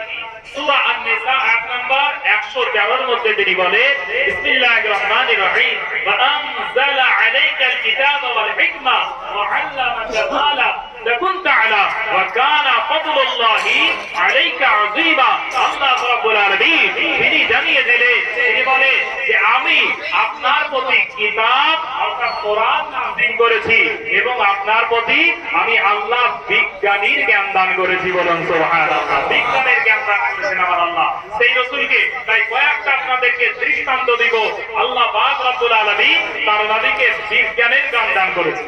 সূরা আন-নিসা আয়াত নাম্বার 113 এর মধ্যে তিনি বলেন, বিসমিল্লাহির রহমানির রহিম, ওয়া আনজালা আলাইকাল কিতাবা ওয়াল হিকমা ওয়া আল্লামাকা মা লা তাকুন তা'লাম ওয়া কানা ফাদলুল্লাহি আলাইকা আযীমা। আল্লাহ রাব্বুল আলামিন তিনি জানিয়ে দিলেন, তিনি বলেন যে আমি আপনার প্রতি কিতাব অর্থাৎ কোরআন নাযিল করেছি এবং আপনার প্রতি আমি আল্লাহ বিজ্ঞানীর জ্ঞান দান করেছি। বলুন সুবহানাল্লাহ। বিজ্ঞানের জ্ঞান দান করেছেন আমার আল্লাহ সেই রাসূলকে। তাই কয়েকটা আপনাদেরকে দৃষ্টান্ত দিব। আল্লাহ পাক রব্বুল আলামিন তার নবীকে বিজ্ঞানের জ্ঞান দান করেছেন।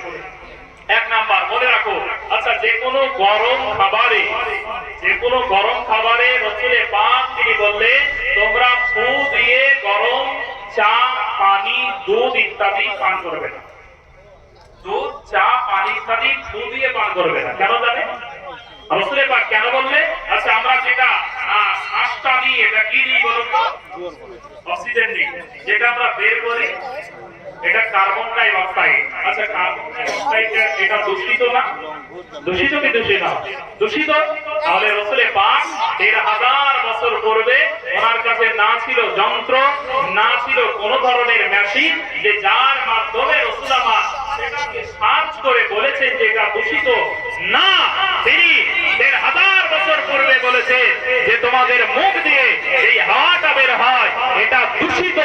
এক নাম্বার মনে রাখো, আচ্ছা যে কোনো গরম খাবারে রাসূল পাক তিনি বললেন, তোমরা ফু দিয়ে গরম চা, পানি, দুধ ইত্যাদি পান করবে না। দুধ, চা, পানি ইত্যাদি ফু দিয়ে পান করবে না। কেন জানেন রাসূল পাক কেন বললে? আচ্ছা আমরা যেটা শ্বাসটা নিয়ে, এটা কি নিয়ে বলুন তো? অক্সিজেন নিয়ে। যেটা আমরা বের করি এটা কার্বন ডাই অক্সাইড। আচ্ছা কার্বন ডাই অক্সাইড এটা দূষিত না? দূষিত কি দূষিত না? দূষিত। তাহলে রাসূল পাক ১৫০০ বছর পূর্বে ওনার কাছে না ছিল যন্ত্র, না ছিল কোন ধরনের মেশিন, যে যার মাধ্যমে রাসূল আমার সেটাকে সার্চ করে বলেছেন যে এটা দূষিত না। তিনি ১৫০০ বছর পূর্বে বলেছেন যে তোমাদের মুখ দিয়ে এই হাওয়াটা বের হয় এটা দূষিত,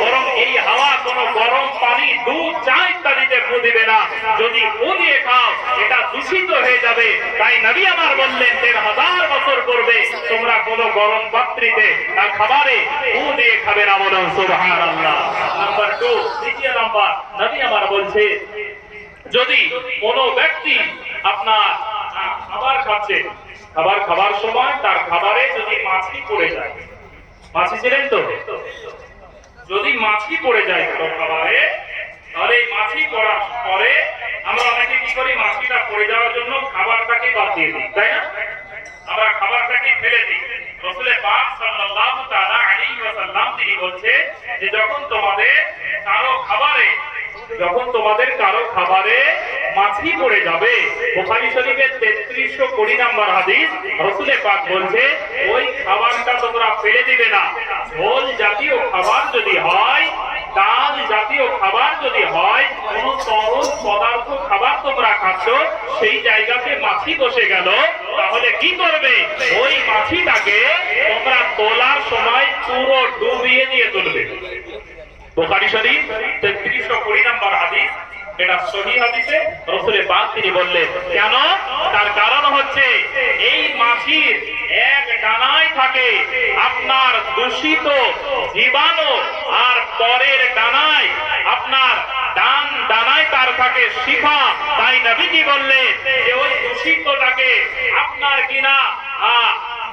বরং এই হাওয়া কোনো গরম পানি, দুধ, চা ইত্যাদিতে ফু দিবে না। যদি ফু দিয়ে খাও এটা দূষিত হয়ে যাবে। তাই নবী আমার বললেন ১৫০০ বছর পূর্বে তোমরা কোনো গরম পাত্রীতে খাবারে ফু দিয়ে খাবে না। বলুন সুবহানাল্লাহ। নাম্বার 2, দ্বিতীয় নাম্বার নবী আমার বলছে, যদি কোনো ব্যক্তি আপনার খাবার খাচ্ছে, খাবার খাবার সময় তার খাবারে যদি মাছি পড়ে যায়, মাছি ছিলেন তো, যদি মাছি পড়ে যায় খাবারে, তাহলে এই মাছি পড়ার পরে আমরা অনেকে কি করি, মাছিটা পড়ে যাওয়ার জন্য খাবারটাকে বাদ দিয়ে দিই, তাই না? আমরা খাবারটাকে ফেলে দিই। রাসূল পাক সাল্লাল্লাহু তাআলা আলাইহি ওয়াসাল্লাম তিনি বলছে যে যখন তোমাদের কারো খাবারে মাছি পড়ে যাবে, বুখারী শরীফের ৩৩২০ নম্বর হাদিস, রাসূল পাক বলছে ওই খাবারটা তোমরা ফেলে দিবে না। ঝোল জাতীয় খাবার যদি হয়, ডাল জাতীয় খাবার যদি হয়, কোন তরল পদার্থ খাবার তোমরা খাচ্ছ, সেই জায়গাতে মাছি মাছি বসে গেল, তাহলে কি করবে? ওই মাছিটাকে তোমরা তোলার সময় পুরো ডুবিয়ে দিয়ে তুলবে। বুখারী শরীফ 3320 নম্বর হাদিস, এটা সহিহ হাদিসে রাসূল পাক তিনি বললেন। কেন? তার কারণ হচ্ছে এই মাছির এক ডানায় থাকে আপনার দূষিত জীবাণু, আর পরের ডানায় আপনার ডান ডানায় তার থাকে শিখা। তাই নবীজি বললেন যে ওই দূষিতটাকে আপনার কিনা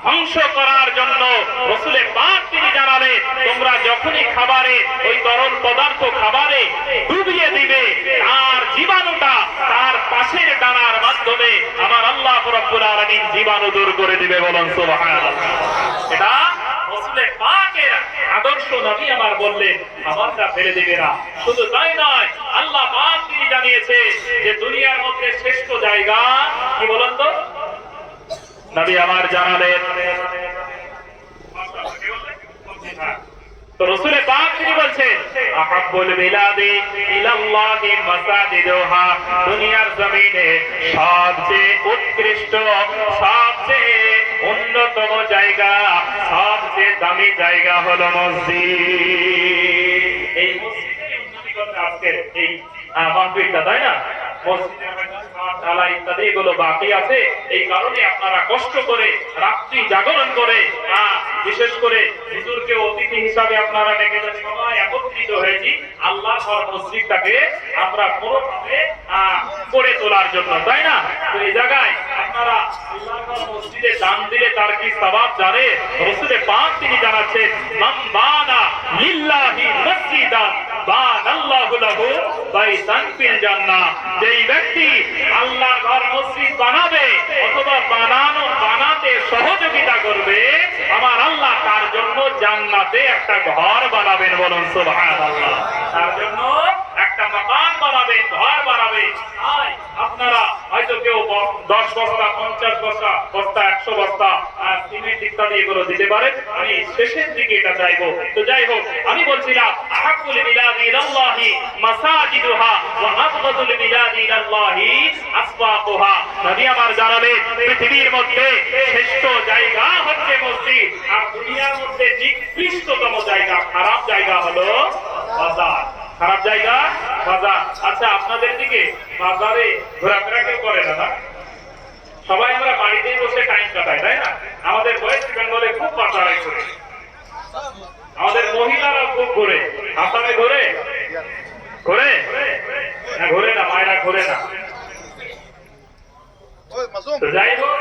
ধ্বংস করার জন্য রাসূল পাক তিনি জানালেন তোমরা যখনই খাবারে ওই তরল পদার্থ খাবারে ডুবিয়ে দিবে, আর জীবাণুটা তার পাশের ডানার মাধ্যমে আমার আল্লাহ রাব্বুল আলামিন জীবাণু দূর করে দিবে। বলুন সুবহানাল্লাহ। এটা রাসূল পাকের আদর্শ। নবী আমার বললেন খাবারটা ফেলে দিবে না। শুধু তাই নয়, আল্লাহ পাক তিনি জানিয়েছে যে দুনিয়ার মধ্যে শ্রেষ্ঠ জায়গা কি বলুন তো? নবী আমার জানালেন তো রাসূল পাক তিনি বলছেন আহাব্বুল বিলাদি ইলাল্লাহি মাসাজিদুহা, দুনিয়ার জমিনে সবচেয়ে উৎকৃষ্ট, সবচেয়ে উন্নতম জায়গা, সবচেয়ে দামি জায়গা হলো মসজিদ। এই মসজিদের উন্নতি করতে আজকে এই মাহফিলটা, তাই না? মসজিদের ঢালাই ইত্যাদি এগুলো বাকি আছে, এই কারণে আপনারা কষ্ট করে রাত্রি জাগরণ করে বিশেষ করে হুজুরকে অতিথি হিসাবে আপনারা ডেকেছেন, সবাই একত্রিত হয়েছি আল্লাহর ঘর মসজিদটাকে আমরা পুরোভাবে করে তোলার জন্য, তাই না? তো এই জায়গায় আপনারা আল্লাহর ঘর মসজিদে দান দিলে তার কি সওয়াব জানে? রাসূল পাক তিনি জানাচ্ছেন মান বানা লিল্লাহি মসজিদান বানাল্লাহু লাহু বাইতান ফিল জান্নাহ। যেই ব্যক্তি আল্লাহর ঘর মসজিদ বানাবে অথবা বানাতে সহযোগিতা করবে, আমার আল্লাহ তার জন্য জান্নাতে একটা ঘর বানাবেন। বলুন সুবহানাল্লাহ। তার জন্য একটা মাকান বানাবেন, ঘর বানাবেন। আপনারা হয়তো কেউ 10 বস্তা 50 বস্তা 100 বস্তা সিমেন্ট ইত্যাদি এগুলো দিতে পারেন। আমি শেষের দিকে এটা চাইবো। তো যাই হোক, আমি বলছিলাম আহাব্বুল বিলাদি ইলাল্লাহি মাসাজিদুহা ওয়া আবগাদুল বিলাদি ইলাল্লাহি আসওয়াকুহা। নবী আমার জানালেন পৃথিবীর মধ্যে শ্রেষ্ঠ জায়গা হচ্ছে মসজিদ, আর দুনিয়ার মধ্যে নিকৃষ্টতম জায়গা, খারাপ জায়গা হলো বাজার। খারাপ জায়গা বাজার। আচ্ছা, আপনাদের দিকে বাজারে ঘোরাফেরা কেউ করে না? সবাই আমরা বাড়িতেই বসে টাইম কাটাই, তাই না? আমাদের ওয়েস্ট বেঙ্গলে খুব বাজারে ঘুরে, আমাদের মহিলারা খুব ঘুরে। আসামে ঘুরে ঘুরে না? ঘুরে না, মায়েরা ঘুরে না। যাই হোক,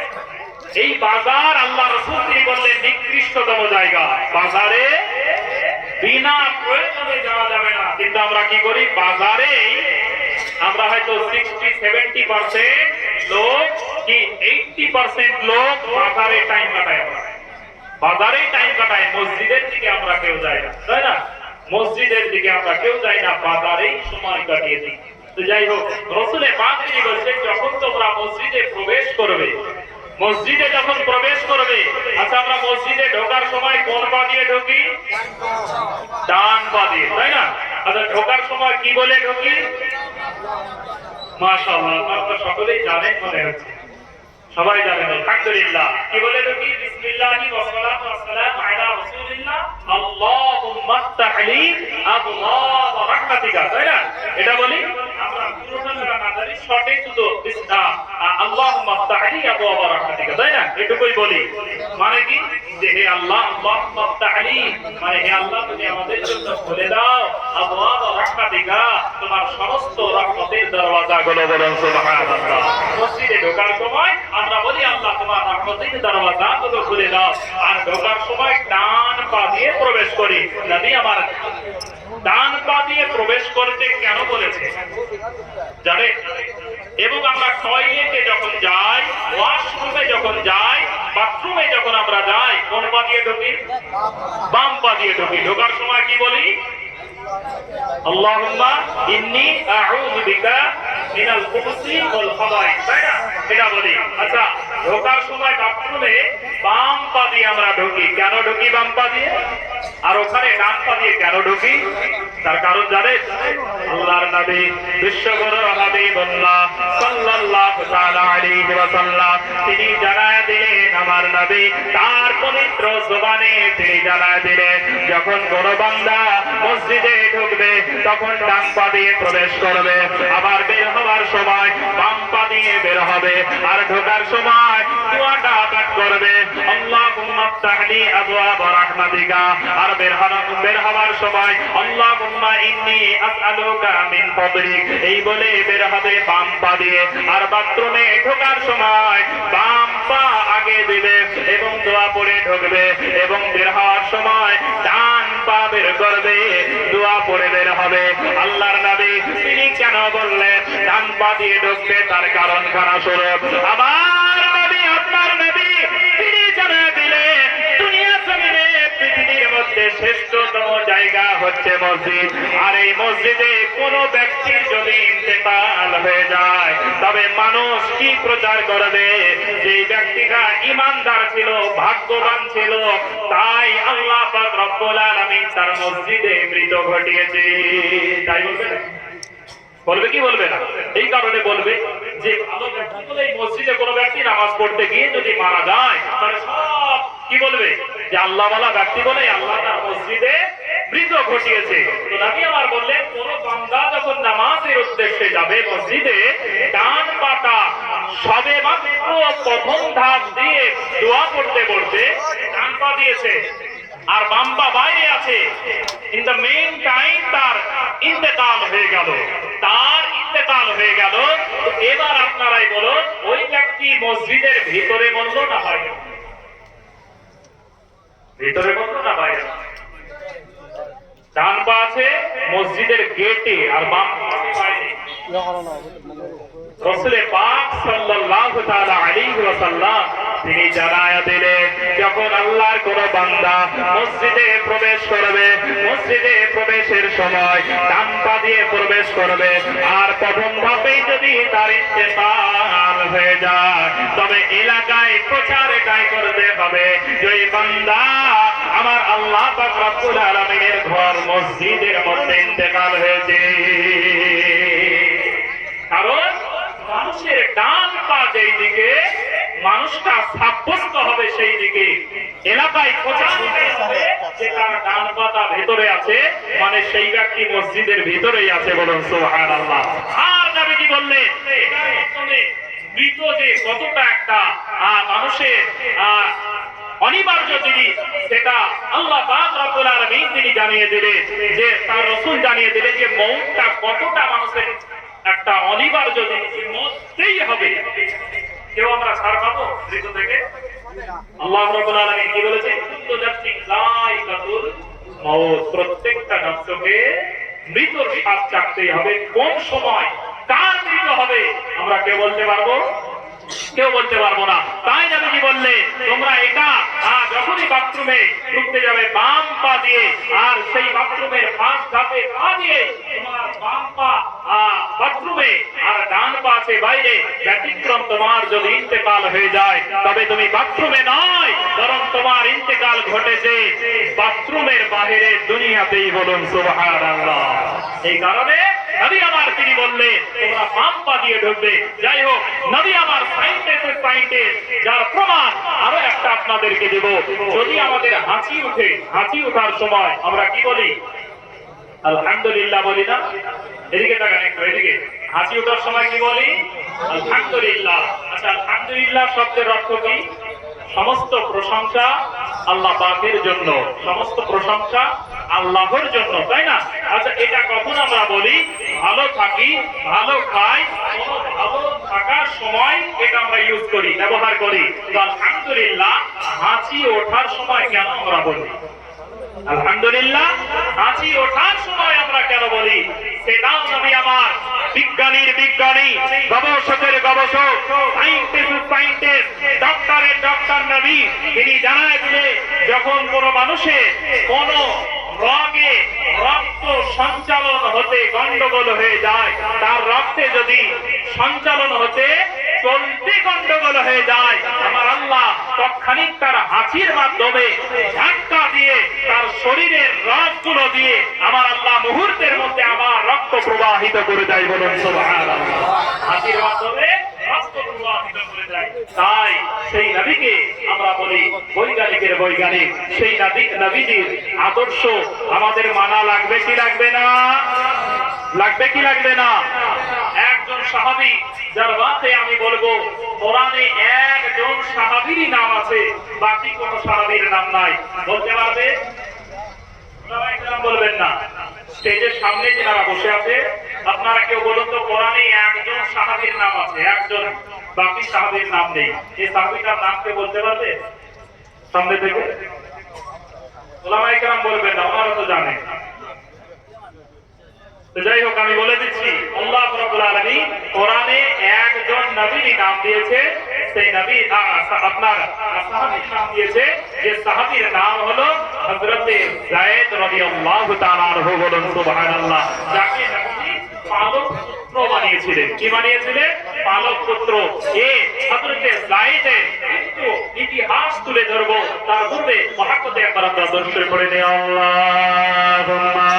এই বাজার আল্লাহ রাসূল তিনি বললেন নিকৃষ্টতম জায়গা। বাজারে বিনা প্রয়োজনে যাওয়া যাবে না। কিন্তু আমরা কি করি? বাজারে আমরা হয়তো 60-70% লোক কি 80% লোক বাজারে টাইম কাটায়। বাজারেই টাইম কাটায়, মসজিদের দিকে আমরা কেউ যাই না, তাই না? মসজিদের দিকে আমরা কেউ যাই না, বাজারেই সময় কাটিয়ে দিই। তো যাই হোক, রাসূল পাক তিনি বলছেন যখন তোমরা মসজিদে প্রবেশ করবে, মসজিদে যখন প্রবেশ করবে, আচ্ছা আমরা মসজিদে ঢোকার সময় কোন পা দিয়ে ঢুকি? ডান পা দিয়ে, তাই না? আচ্ছা ঢোকার সময় কি বলে ঢুকি? মাশাআল্লাহ, আপনারা সকলেই জানেন মনে হচ্ছে, সবাই জানেন আলহামদুলিল্লাহ। কি বলে ঢুকি? বিসমিল্লাহি ওয়া সালাতু ওয়া সালামু আলা রাসূলিল্লাহ আল্লাহুম্মা আফতাহলি আবওয়াব রাহমাতিকা, তাই না? এটা বলি আমরা পুরোটা না জানি, শর্টে শুধু আল্লাহুম্মা আফতাহলি আবওয়াব রাহমাতিকা, তাই না? এটুকুই বলি। মানে কি? যে হে আল্লাহ, আল্লাহুম্মা আফতাহলি মানে হে আল্লাহ তুমি আমাদের জন্য খুলে দাও আবওয়াব রাহমাতিকা, তোমার সমস্ত রহমতের দরওয়াজাগুলো। বলুন সুবহানাল্লাহ। মসজিদে ঢোকার সময় আমরা বলি আল্লাহ তোমার রহমতের দরওয়াজাগুলো খুলে দাও, আর ঢোকার সময় ডান পা দিয়ে প্রবেশ করি। নবী আমার ডান পা দিয়ে প্রবেশ করতে কেন বলেছে জানেন? এবং আমরা টয়লেটে যখন যাই, ওয়াশরুমে যখন যাই, বাথরুমে যখন আমরা যাই, কোন পা দিয়ে ঢুকি? বাম পা দিয়ে ঢুকি। ঢোকার সময় কি বলি? আল্লাহুম্মা ইন্নী আউযু বিকা মিনাল খুবুসি ওয়াল খাবাইস, তাই না? এটা বলি। আচ্ছা ঢোকার সময় বাথরুমে বাম পা দিয়ে আমরা ঢুকি। কেন ঢুকি বাম পা দিয়ে? আর ওখানে ডান পা দিয়ে কেন ঢুকি? তার কারণ জানেন? আল্লাহর নবী বিশ্বগুরু হাবিবুল্লাহ সাল্লাল্লাহু তাআলা আলাইহি ওয়াসাল্লাম তিনি জানায়া দিলেন, আমার নবী তার পবিত্র জবানে তিনি জানায়া দিলেন, যখন কোন বান্দা মসজিদে ঢুকবে তখন ডান পা দিয়ে প্রবেশ করবে, আবার বের হওয়ার সময় বাম পা দিয়ে বের হবে, আর ঢোকার সময় দোয়াটা পাঠ করবে, আল্লাহুম্মা ফতাহলি আবওয়াব রাহমাতিকা, আর বের হওয়ার সময় আল্লাহুম্মা ইন্নী আসআলুকা মিন ফাদলিক, এই বলে বের হবে বাম পা দিয়ে। আর বাথরুমে ঢোকার সময় বাম পা আগে দিবে এবং দোয়া পড়ে ঢুকবে, এবং বের হওয়ার সময় ডান পা বের করবে, দোয়া পড়ে বের হবে। আল্লাহর নবী তিনি কেন বললেন ডান পা দিয়ে ঢুকবে? তার কারণ খানা স্বরূপ আমার নবী, আপনার নবী তিনি জানিয়ে দিলেন, দুনিয়া জমিনে পৃথিবীর মধ্যে শ্রেষ্ঠতম জায়গা হচ্ছে মসজিদ। আর এই মসজিদে কোন ব্যক্তির যদি ইন্তেকাল হয়ে যায় তবে মানুষ কি প্রচার করবে? যে ব্যক্তিটা ইমানদার ছিল, ভাগ্যবান ছিল, তাই আল্লাহ পাক রব্বুল আলামিন তার মসজিদে মৃত ঘটিয়েছে। তাই বলবে না? বলবে কি বলবে না? এই কারণে বলবে যে ভালো ব্যক্তি বলে এই মসজিদে কোনো ব্যক্তি নামাজ পড়তে গিয়ে যদি মারা যায় তাহলে সব কি বলবে? যে আল্লাহওয়ালা ব্যক্তি বলে আল্লাহ তার মসজিদে মৃত ঘটিয়েছে। তো নবী আমার বললেন, কোন বান্দা যখন নামাজের উদ্দেশ্যে যাবে মসজিদে, ডান পাটা সবে মাত্র প্রথম ধাপ দিয়ে দোয়া পড়তে পড়তে ডান পা দিয়েছে আর বাম পা বাইরে আছে, ইন দ্য মেইন টাইম তার ইন্তেকাল হয়ে গেল, তার ইন্তেকাল হয়ে গেল। তো এবার আপনারাই বলুন, ওই ব্যক্তি মসজিদের ভিতরে বললো না বাইরে? ভিতরে বললো না বাইরে? ডান পা আছে মসজিদের গেটে আর বাম পা আছে বাইরে। রাসূল পাক সাল্লাল্লাহু তাআলা আলাইহি ওয়াসাল্লাম তিনি জানায়া দিলেন, যখন আল্লাহর কোন বান্দা মসজিদে প্রবেশ করবে, মসজিদে প্রবেশের সময় ডান পা দিয়ে প্রবেশ করবে, আর প্রথম ধাপেই যদি তার ইন্তেকাল হয়ে যায় তবে এলাকায় প্রচার এটাই করতে হবে যে এই বান্দা আমার আল্লাহ পাক রব্বুল আলামিনের ঘর মসজিদের মধ্যে ইন্তেকাল হয়েছে। কারণ মানুষের ডান পা যেই দিকে মানুষটা সাব্যস্ত হবে সেই দিকে এলাকায় প্রচার হবে যে তার ডান পাতা ভেতরে আছে, মানে সেই ব্যক্তি মসজিদের ভিতরেই আছে। বলুন সুবহানাল্লাহ। আর নবী কি বললেন? এটার মাধ্যমে মৃত যে কতটা একটা মানুষের অনিবার্য জিনিস, সেটা আল্লাহ পাক রব্বুল আলামিন তিনি জানিয়ে দিলেন, যে তার রাসূল জানিয়ে দিলেন যে মওতটা কতটা মানুষের একটা অনিবার্য জিনিস, মরতেই হবে। কেউ আমরা ছাড় পাবো মৃত্যু থেকে? আল্লাহ রাব্বুল আলামিন কি বলেছে? কুল্লু নাফসিন যায়িকাতুল মাউত, প্রত্যেকটা নফসকে মৃত্যুর স্বাদ চাখতেই হবে। কোন সময় কার মৃত্যু হবে আমরা কেউ বলতে পারবো? কেউ বলতে পারবো না। তাই নবীজি বললে, তোমরা এটা যখনই বাথরুমে ঢুকতে যাবে বাম পা দিয়ে, আর সেই বাথরুমের ফার্স্ট ধাপে পা দিয়ে তোমার বাম পা বাথরুমে আর ডান পা আছে বাইরে। ব্যতিক্রম তোমার যদি ইন্তেকাল হয়ে যায় তবে তুমি বাথরুমে নয়, বরং তোমার ইন্তেকাল ঘটেছে বাথরুমের বাইরে, দুনিয়াতেই। বলুন সুবহানাল্লাহ। এই কারণে নবী আমার তিনি বললে তোমরা বাম পা দিয়ে ঢুকবে। যাই হোক, নবী আমার সাইন্টিস্ট যার প্রমাণ আরো একটা আপনাদেরকে দেব। যদি আমাদের হাঁচি উঠে, হাঁচি ওঠার সময় আমরা কি বলি? আলহামদুলিল্লাহ বলি না? এদিকে তাকান একটু, এদিকে। হাঁচি ওঠার সময় কি বলি? আলহামদুলিল্লাহ। আচ্ছা, আলহামদুলিল্লাহ শব্দের অর্থ কি? সমস্ত প্রশংসা আল্লাহ পাকের জন্য, সমস্ত প্রশংসা আল্লাহর জন্য, তাই না? আচ্ছা, এটা কখন আমরা বলি? ভালো থাকি, ভালো খাই, ভালো থাকার সময় এটা আমরা ইউজ করি, ব্যবহার করি। তো আলহামদুলিল্লাহ হাঁচি ওঠার সময় কেন আমরা বলি? আলহামদুলিল্লাহ হাঁচি ওঠার সময় আমরা কেন বলি? সেটাও নবী আমার বিজ্ঞানীর বিজ্ঞানী, গবেষকের গবেষক, সাইন্টিস্ট, ডক্টরের ডক্টর নবী তিনি জানায় দিলে, যখন কোন মানুষের কোন রগে রক্ত সঞ্চালন হতে গন্ডগোল হয়ে যায়, তার রক্তে যদি সঞ্চালন হতে চলতে গন্ডগোল হয়ে যায়, আমার আল্লাহ তৎক্ষণিক তার হাঁচির মাধ্যমে ঝাটকা দিয়ে তার শরীরের রগগুলো দিয়ে আমার আল্লাহ মুহূর্তের মধ্যে আমার রক্ত প্রবাহিত করে দেয়। বলুন সুবহানাল্লাহ। হাঁচির মাধ্যমে রক্ত প্রবাহিত করে দেয়। তাই সেই নবীকে আমরা বলি বৈজ্ঞানিকের বৈজ্ঞানিক। সেই নবীজির আদর্শ আমাদের মানা লাগবে কি লাগবে না? লাগবে কি লাগবে না? একজন সাহাবী যার বাতে আমি বলবো কোরআনে একজন সাহাবীরই নাম আছে, বাকি কোন সাহাবীর নাম নাই। বলতে পারবে? বলবেন না। স্টেজের সামনে যারা বসে আছে আপনারা কেউ বলুন তো কোরআনে একজন সাহাবীর নাম আছে, একজন, বাকি সাহাবীর নাম নেই। এই সাহাবীটার নাম কে বলতে পারবে সামনে থেকে? ওলামায়ে কেরাম বলবেন না, ওনারা তো জানে। যাই হোক, আমি বলে দিচ্ছি আল্লাহ রাব্বুল আলামিন কোরআনে একজন নবীর নাম দিয়েছে। সেই নবী আপনার সাহাবীর নাম দিয়েছে, যে সাহাবীর নাম হলো হযরত যায়েদ রাদিয়াল্লাহু তাআলা আনহু। বলুন সুবহানাল্লাহ। যাকে নবী পালক পুত্র বানিয়েছিলেন। কি বানিয়েছিলেন? পালক পুত্র। এই হযরত যায়েদের কিন্তু ইতিহাস তুলে ধরবো, তার পূর্বে মহাক্কতে একবার আমরা দর্শন করে নেই। আল্লাহুম্মা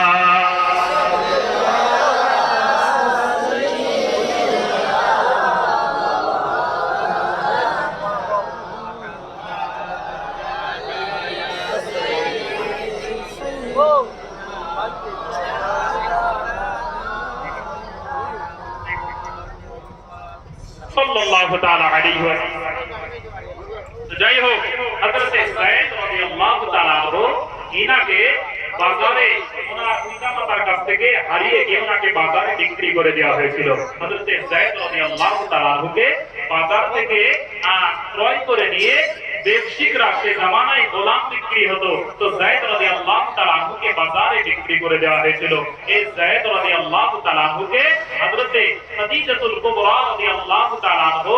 সাল্লাল্লাহু তাআলা আলাইহি ওয়াসাল্লাম। যাই হোক, হযরত যায়েদ রাদিয়াল্লাহু তাআলা আনহু ইনাকে বাজারে ওনার পিতামাতার কাছ থেকে হারিয়ে গিয়ে ওনাকে বাজারে বিক্রি করে দেওয়া হয়েছিল। হযরত যায়েদ রাদিয়াল্লাহু তাআলা আনহুকে বাজার থেকে ক্রয় করে নিয়ে ব্যবসায়িকরা সে জামানায় গোলাম বিক্রি হতো, তো যায়েদ রাদিয়াল্লাহু তাআলা আনহুকে বাজারে বিক্রি করে দেওয়া হয়েছিল। এই যায়েদ রাদিয়াল্লাহু তাআলা আনহুকে হযরতে খাদিজাতুল কুবরা রাদিয়াল্লাহু তাআলা আনহু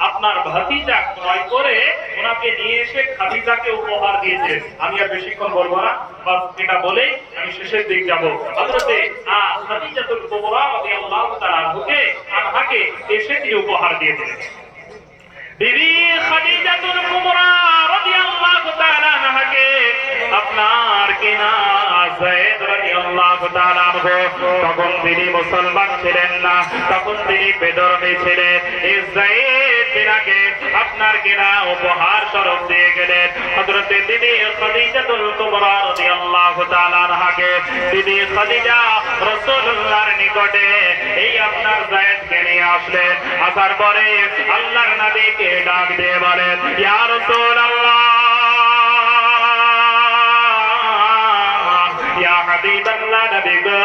আপনার ভাতিজা ক্রয় করে ওনাকে নিয়ে এসে খাদিজাকে উপহার দিয়েছে। আমি আর বেশিক্ষণ বলবো না, বাস এটা বলে আমি শেষের দিক যাব। হযরতে খাদিজাতুল কুবরা রাদিয়াল্লাহু তাআলা আনহাকে এসে তিনি উপহার দিয়েছিলেন। বিবি খাদিজাতুল কুবরা রাদিয়াল্লাহু তাআলা আনহাকে আপনার কিনা যায়েদ রাদিয়াল্লাহু তাআলা আনহু তখন তিনি মুসলমান ছিলেন না, তখন তিনি বেদরমী ছিলেন। এই যায়েদ বিনাকে আপনার কিনা উপহার স্বরূপ দিয়ে গেলেন হযরত বিবি খাদিজাতুল কুবরা রাদিয়াল্লাহু তাআলা আনহাকে। বিবি খাদিজা রাসূলুল্লাহর নিকটে এই আপনার যায়েদকে নিয়ে আসলেন। আসার পরে আল্লাহর নবীকে ডাক দিয়ে বলেন, ইয়া রাসূলুল্লাহ, ইয়া হাবিবাল্লাহ, নবী গো,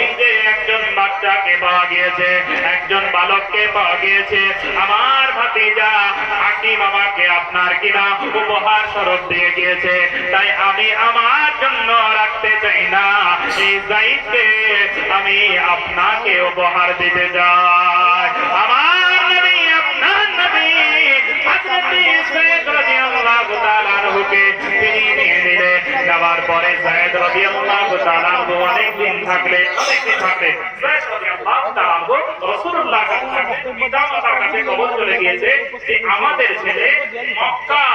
এই যে একজন বাচ্চাকে পাওয়া গিয়েছে, একজন বালককে পাওয়া গিয়েছে, আমার ভাতিজা হাকিম আমাকে আপনার কিনা উপহার স্বরূপ দিয়ে গিয়েছে, তাই আমি আমার জন্য রাখতে চাই না, এই যায়েদকে আমি আপনাকে উপহার দিতে চাই। আমার নবী, আপনার নবী হযরত যায়েদ রাদিয়াল্লাহু তাআলা আনহুকে তিনি নিয়ে নিলেন। যাওয়ার পরে যায়েদ রাদিয়াল্লাহু তাআলা আনহু অনেকদিন থাকলেন। যায়েদ রাদিয়াল্লাহু তাআলা আনহু রাসূলুল্লাহর কাছে পিতামাতার কাছে খবর চলে গিয়েছে যে আমাদের ছেলে মক্কা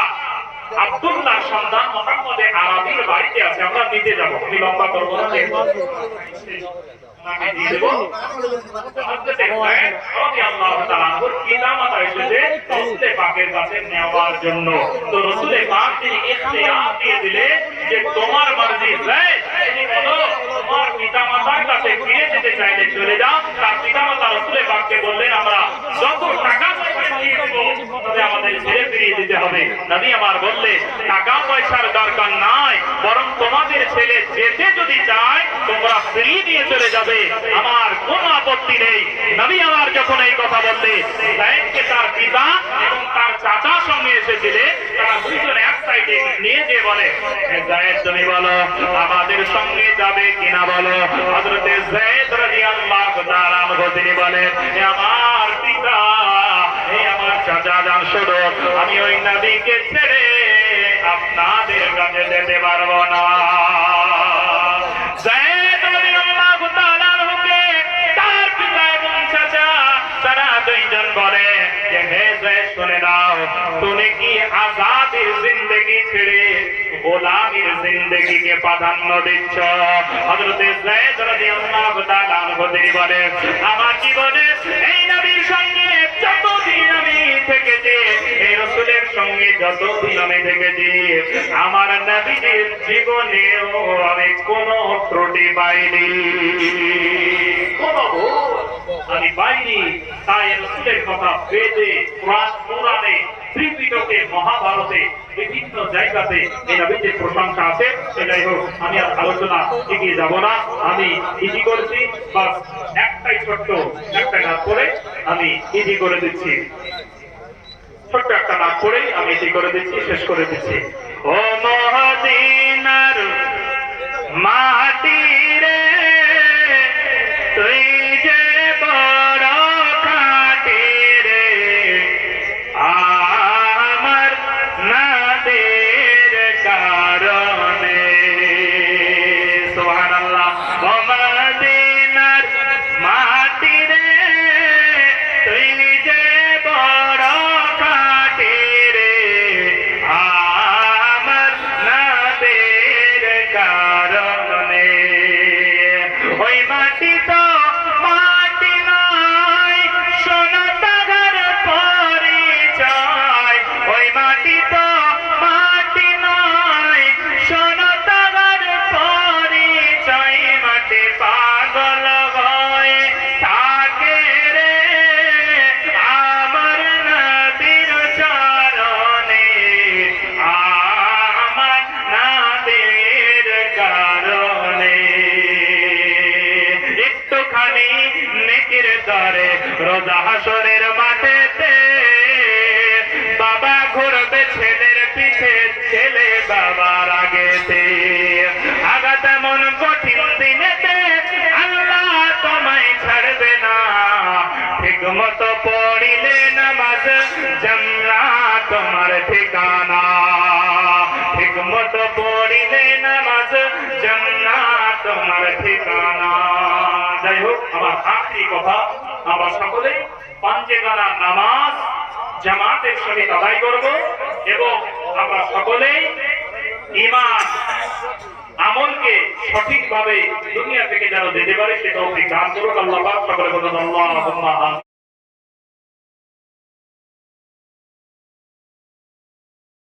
আব্দুল্লাহ সন্তান মুহাম্মদ আরবির বাড়িতে আছে, আমরা নিতে যাব। আমি লম্বা করব না, আমি দিয়ে দেব। হযরত যায়েদ রাদিয়াল্লাহু তাআলা আনহু পিতামাতা এসেছে রাসূল পাকের কাছে নেওয়ার জন্য। তো রাসূল পাক তিনি ইখতিয়ার দিয়ে দিলে যে তোমার মর্জি যায়েদ, তুমি বলো তোমার পিতামাতার কাছে ফিরে যেতে চাইলে চলে যাও। তার পিতামাতা রাসূল পাককে বললেন, আমরা যত টাকা পয়সা দিয়ে দেব তবে আমাদের ছেলে ফিরিয়ে দিতে হবে। নবী আমার বললে, টাকা পয়সার দরকার নাই, বরং তোমাদের ছেলে যেতে যদি চায় তোমরা ফিরিয়ে দিয়ে চলে যাবে, আমার কোনো আপত্তি নেই। নবী আমার যখন এই কথা বললে, যায়েদকে তার পিতা এবং তার চাচা সঙ্গে এসেছিলেন, তারা দুইজন এক সাইডে নিয়ে যেয়ে বলে, যায়েদ তুমি বলো আমাদের সঙ্গে যাবে কিনা বলো। হযরত যায়েদ রাদিয়াল্লাহু তাআলা আনহু তিনি বলেন, আমার পিতা, আমার চাচা জান, শুনো, আমি ওই নবীকে ছেড়ে আপনাদের কাছে যেতে পারবো না। যায়েদ রাদিয়াল্লাহু তাআলা আনহুকে তার পিতা এবং চাচা তারা দুইজন বলে যে হে তাহলে কি আজাদের জিন্দেগি ছেড়ে গোলামীর জিন্দেগিকে প্রাধান্য দিচ্ছ? হযরত যায়েদ রাদিয়াল্লাহু তাআলা আনহু তিনি বলে, আমার জীবনে এই নবীর সঙ্গে যতদিন আমি থেকেছি, এই রাসূলের সঙ্গে যতদিন আমি থেকেছি, আমার নবীর জীবনেও আমি কোনো ত্রুটি পাইনি, কোনো আমি পাইনি। তাই রাসূলের কথা বেদে, পুরাণে, ত্রিপিটকে, মহাভারতে, বিভিন্ন জায়গাতে এই নবীর প্রশংসা আছে। যাই হোক, আমি আর আলোচনা এগিয়ে যাব না, আমি ইজি করছি, বাস একটাই ছোট্ট একটা নাম করে আমি ইজি করে দিচ্ছি, ছোট্ট একটা নাম করেই আমি ইজি করে দিচ্ছি, শেষ করে দিচ্ছি। ও মদিনার মাটি রে, তুই যে বড় খাঁটি রে, আমার নাদের কারণে। সুবহানাল্লাহ। ও মদিনার মাটি রে, তুই যে বড় খাঁটি রে, আমার নাদের কারণে। ওই মাটি তো মাটি নয়, সোনা তাগার পরিচয়। ওই মাটি তো মাটি নয়, সোনা তাগার পরিচয়। মাটি পাগল হয়ে থাকে রে, আমার নবীর চরণে, আমার নবীর কারণে। একটুখানি নেকির দরে রোজা হাসরের মাঠেতে, বাবা ঘুরবে ছেলের পিছে, ছেলে বাবার আগেতে। আঘাত এমন কঠিন দিনেতে আল্লাহ তোমায় ছাড়বে না, ঠিক মতো পড়িলে নামাজ জান্নাত তোমার ঠিকানা। ঠিক মতো পড়িলে নামাজ জান্নাত তোমার ঠিকানা। যাই হোক, আমার আখরি কথা, আমরা সকলে পাঞ্চেগানা নামাজ জামাতের সহিত আদায় করব এবং আমরা সকলেই ঈমান আমলকে সঠিকভাবে দুনিয়া থেকে যেন দিতে পারি, সে তৌফিক দান করুন আল্লাহ পাক। সকলে বলুন আল্লাহুম্মা আমিন।